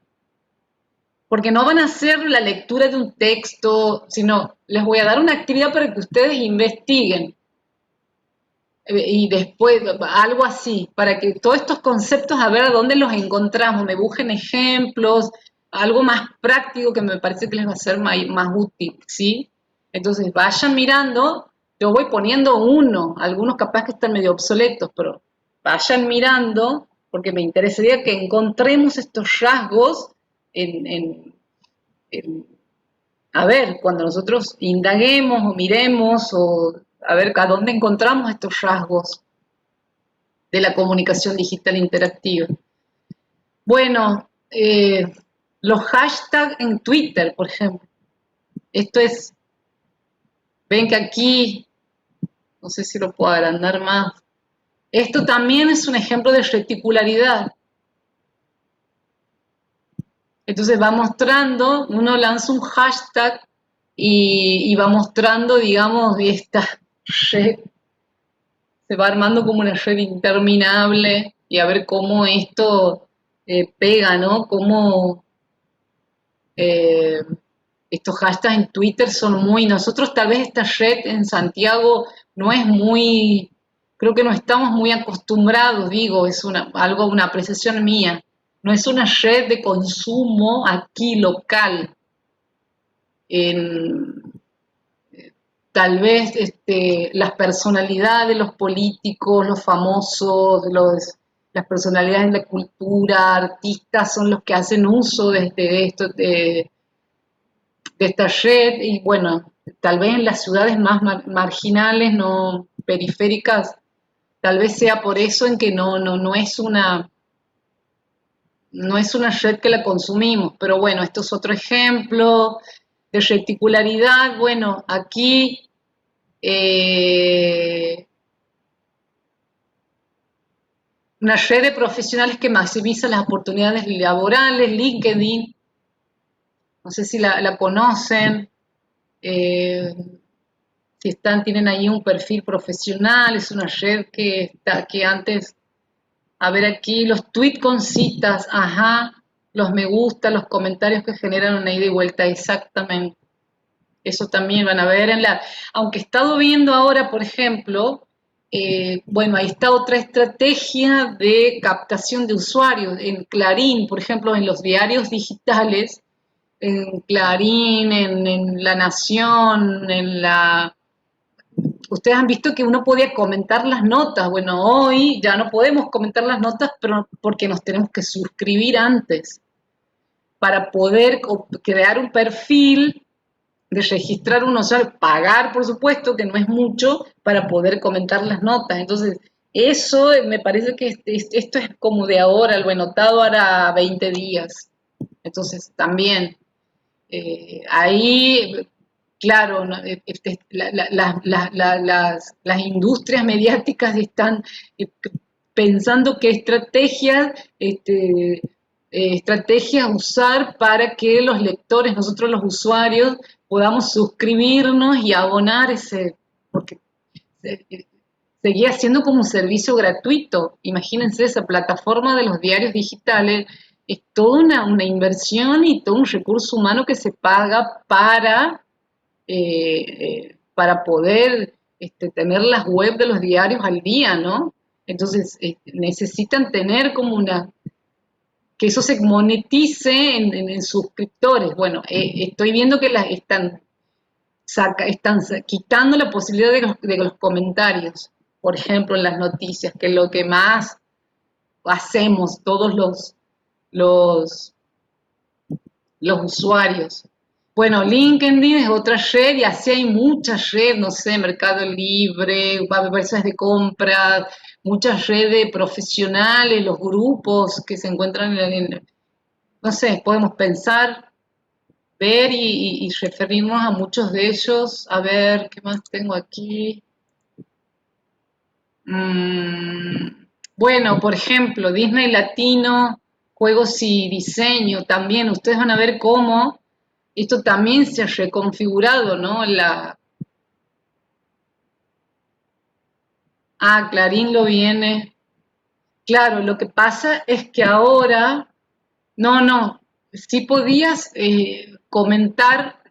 [SPEAKER 1] porque no van a hacer la lectura de un texto, sino les voy a dar una actividad para que ustedes investiguen. Y después algo así, para que todos estos conceptos, a ver a dónde los encontramos, me busquen ejemplos, algo más práctico que me parece que les va a ser más útil, ¿sí? Entonces vayan mirando, yo voy poniendo algunos capaz que están medio obsoletos, pero vayan mirando, porque me interesaría que encontremos estos rasgos en a ver, cuando nosotros indaguemos o miremos o a ver a dónde encontramos estos rasgos de la comunicación digital interactiva. Bueno, los hashtags en Twitter, por ejemplo. Esto es, ven que aquí, no sé si lo puedo agrandar más. Esto también es un ejemplo de reticularidad. Entonces va mostrando, uno lanza un hashtag y va mostrando, digamos, esta red, se va armando como una red interminable y a ver cómo esto pega, ¿no? Cómo eh, estos hashtags en Twitter son nosotros tal vez esta red en Santiago no es muy, creo que no estamos muy acostumbrados, digo, es una apreciación mía, no es una red de consumo aquí local. En, tal vez las personalidades de los políticos, los famosos, las personalidades de la cultura, artistas, son los que hacen uso de esta red y bueno, tal vez en las ciudades más marginales, no periféricas, tal vez sea por eso en que no es una red que la consumimos, pero bueno, esto es otro ejemplo de reticularidad. Bueno, aquí una red de profesionales que maximiza las oportunidades laborales, LinkedIn, no sé si la conocen, si tienen ahí un perfil profesional, es una red que antes, a ver aquí, los tweets con citas, ajá, los me gusta, los comentarios que generan una ida y vuelta, exactamente. Eso también van a ver aunque he estado viendo ahora, por ejemplo, bueno, ahí está otra estrategia de captación de usuarios. En Clarín, por ejemplo, en los diarios digitales, en Clarín, en La Nación, Ustedes han visto que uno podía comentar las notas. Bueno, hoy ya no podemos comentar las notas, pero porque nos tenemos que suscribir antes para poder crear un perfil de registrar un usuario, pagar por supuesto, que no es mucho, para poder comentar las notas. Entonces, eso me parece que esto es como de ahora, lo he notado ahora 20 días. Entonces, también, ahí, claro, ¿no? Las industrias mediáticas están pensando qué estrategias usar para que los lectores, nosotros los usuarios, podamos suscribirnos y abonar porque seguía siendo como un servicio gratuito. Imagínense, esa plataforma de los diarios digitales es toda una inversión y todo un recurso humano que se paga para poder tener las web de los diarios al día, ¿no? Entonces, necesitan tener como que eso se monetice en suscriptores. Bueno, estoy viendo que quitando la posibilidad de los comentarios, por ejemplo, en las noticias, que es lo que más hacemos todos los, los usuarios. Bueno, LinkedIn es otra red y así hay muchas redes, no sé, Mercado Libre, bolsas de compra, muchas redes profesionales, los grupos que se encuentran no sé, podemos pensar, ver y referirnos a muchos de ellos. A ver, ¿qué más tengo aquí? Bueno, por ejemplo, Disney Latino, juegos y diseño también. Ustedes van a ver cómo esto también se ha reconfigurado, ¿no? Clarín lo viene. Claro, lo que pasa es que ahora, no, sí podías comentar,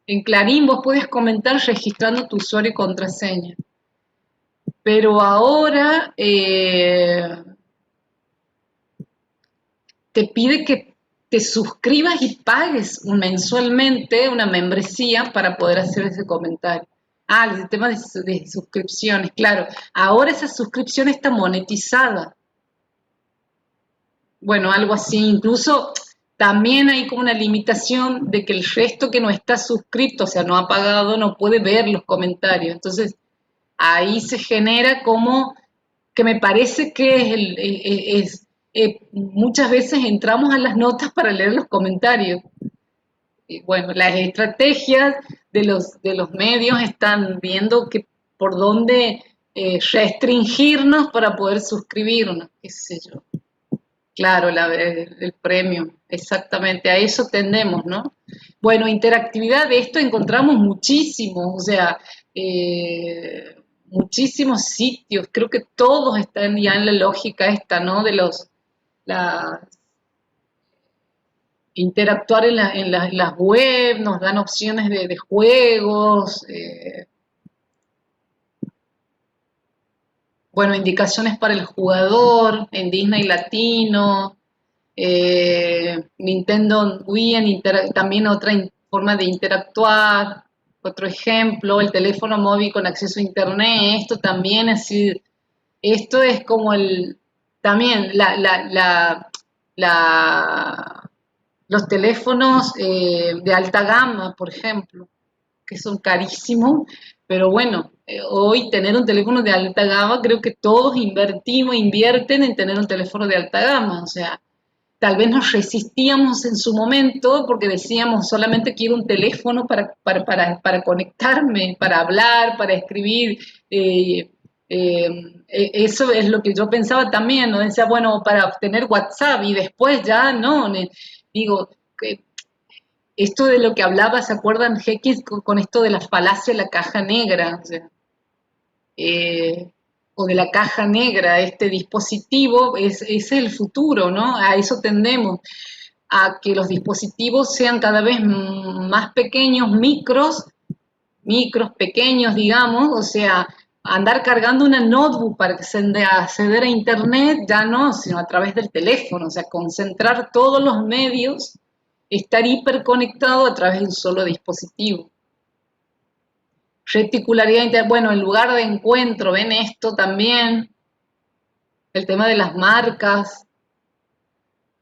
[SPEAKER 1] en Clarín vos podías comentar registrando tu usuario y contraseña, pero ahora te pide que te suscribas y pagues mensualmente una membresía para poder hacer ese comentario. El sistema de suscripciones, claro. Ahora esa suscripción está monetizada. Bueno, algo así. Incluso también hay como una limitación de que el resto que no está suscrito, o sea, no ha pagado, no puede ver los comentarios. Entonces, ahí se genera como que me parece que muchas veces entramos a las notas para leer los comentarios. Y bueno, las estrategias de los medios están viendo que por dónde restringirnos para poder suscribirnos, qué sé yo. Claro, el premio, exactamente, a eso tendemos, ¿no? Bueno, interactividad de esto encontramos muchísimos, o sea, muchísimos sitios, creo que todos están ya en la lógica esta, ¿no? De la, interactuar en las web, nos dan opciones de juegos, bueno, indicaciones para el jugador en Disney Latino, Nintendo Wii también otra forma de interactuar. Otro ejemplo, el teléfono móvil con acceso a internet, esto también es decir, esto es como también los teléfonos de alta gama, por ejemplo, que son carísimos, pero bueno, hoy tener un teléfono de alta gama, creo que todos invierten en tener un teléfono de alta gama, o sea, tal vez nos resistíamos en su momento porque decíamos solamente quiero un teléfono para conectarme, para hablar, para escribir. Eso es lo que yo pensaba también, ¿no? Decía, bueno, para tener WhatsApp y después ya no. Digo, que esto de lo que hablaba, ¿se acuerdan, X, con esto de la falacia de la caja negra? O sea, eh, o de la caja negra, este dispositivo es el futuro, ¿no? A eso tendemos, a que los dispositivos sean cada vez más pequeños, micros, pequeños, digamos, o sea, andar cargando una notebook para acceder a internet, ya no, sino a través del teléfono, o sea, concentrar todos los medios, estar hiperconectado a través de un solo dispositivo. Reticularidad, bueno, el lugar de encuentro, ven esto también, el tema de las marcas,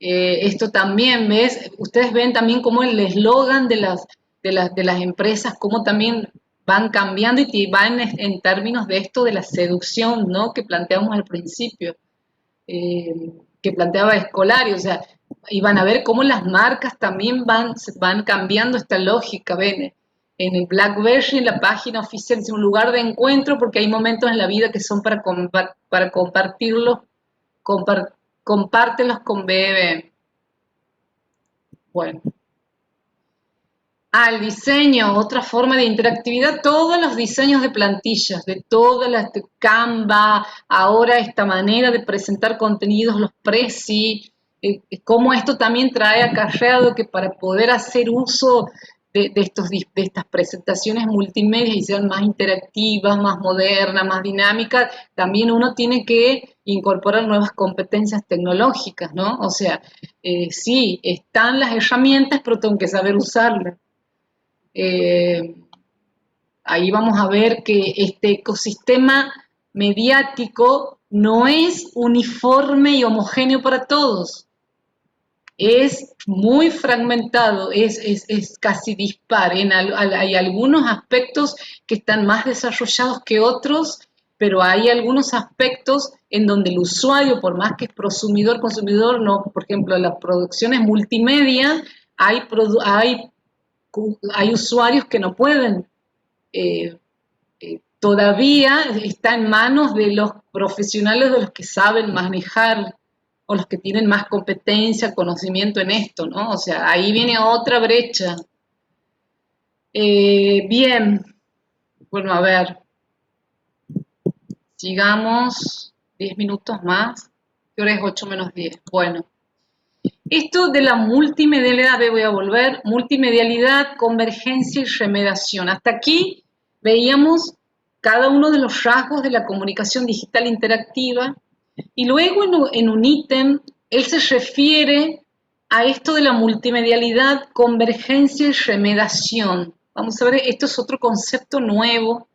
[SPEAKER 1] esto también, ¿ves? Ustedes ven también cómo el eslogan de las empresas, cómo también van cambiando y van en términos de esto de la seducción, ¿no? Que planteamos al principio, que planteaba Escolari, o sea, y van a ver cómo las marcas también van cambiando esta lógica, ven, en el BlackBerry, en la página oficial, es un lugar de encuentro porque hay momentos en la vida que son para compartirlos, compártelos con BB. Bueno. El diseño, otra forma de interactividad, todos los diseños de plantillas, de todas las de Canva, ahora esta manera de presentar contenidos, los Prezi, cómo esto también trae acarreado que para poder hacer uso de estas presentaciones multimedia y sean más interactivas, más modernas, más dinámicas, también uno tiene que incorporar nuevas competencias tecnológicas, ¿no? O sea, sí, están las herramientas, pero tengo que saber usarlas. ahí vamos a ver que este ecosistema mediático no es uniforme y homogéneo para todos. Es muy fragmentado, es casi dispar. Hay algunos aspectos que están más desarrollados que otros, pero hay algunos aspectos en donde el usuario, por más que es consumidor, no, por ejemplo, en las producciones multimedia, hay usuarios que no pueden, eh, todavía está en manos de los profesionales, de los que saben manejar o los que tienen más competencia, conocimiento en esto, ¿no? O sea, ahí viene otra brecha. Bien, bueno, a ver, sigamos 10 minutos más. ¿Qué hora es 8 menos 10? Bueno, esto de la multimedialidad, voy a volver, multimedialidad, convergencia y remediación. Hasta aquí veíamos cada uno de los rasgos de la comunicación digital interactiva y luego en un ítem él se refiere a esto de la multimedialidad, convergencia y remediación. Vamos a ver, esto es otro concepto nuevo,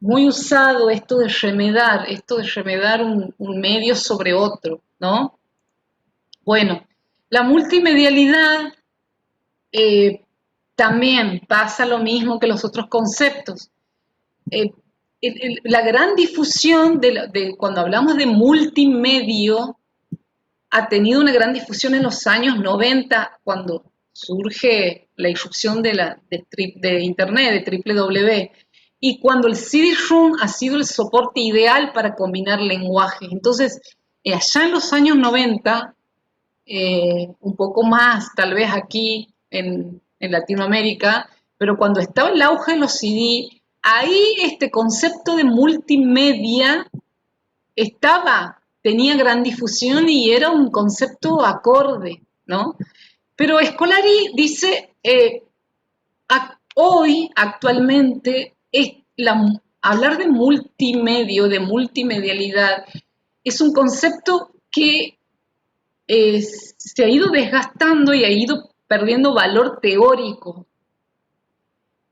[SPEAKER 1] muy usado, esto de remedar un medio sobre otro, ¿no? Bueno, la multimedialidad eh, también pasa lo mismo que los otros conceptos. Eh, la gran difusión cuando hablamos de multimedio ha tenido una gran difusión en los años 90 cuando surge la irrupción de Internet, de www, y cuando el CD-ROOM ha sido el soporte ideal para combinar lenguajes. Entonces, allá en los años 90, un poco más tal vez aquí en Latinoamérica, pero cuando estaba el auge de los CD, ahí este concepto de multimedia tenía gran difusión y era un concepto acorde, ¿no? Pero Scolari dice, hoy, actualmente, hablar de multimedio, de multimedialidad, es un concepto que se ha ido desgastando y ha ido perdiendo valor teórico.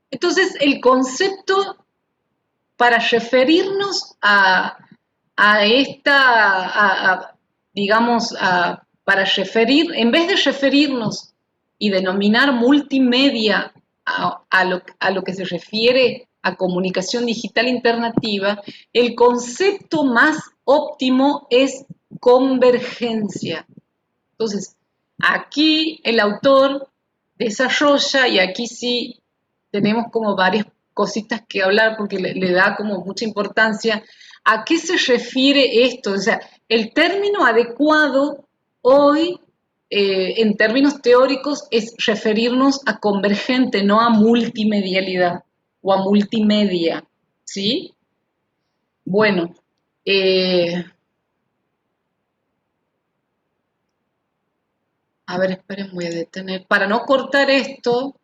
[SPEAKER 1] Entonces, el concepto para referirnos a digamos, para referir, en vez de referirnos y denominar multimedia a lo que se refiere a comunicación digital alternativa, el concepto más óptimo es convergencia. Entonces, aquí el autor desarrolla, y aquí sí tenemos como varias cositas que hablar porque le da como mucha importancia, ¿a qué se refiere esto? O sea, el término adecuado hoy, en términos teóricos, es referirnos a convergente, no a multimedialidad o a multimedia, ¿sí? Bueno, a ver, esperen, voy a detener. Para no cortar esto,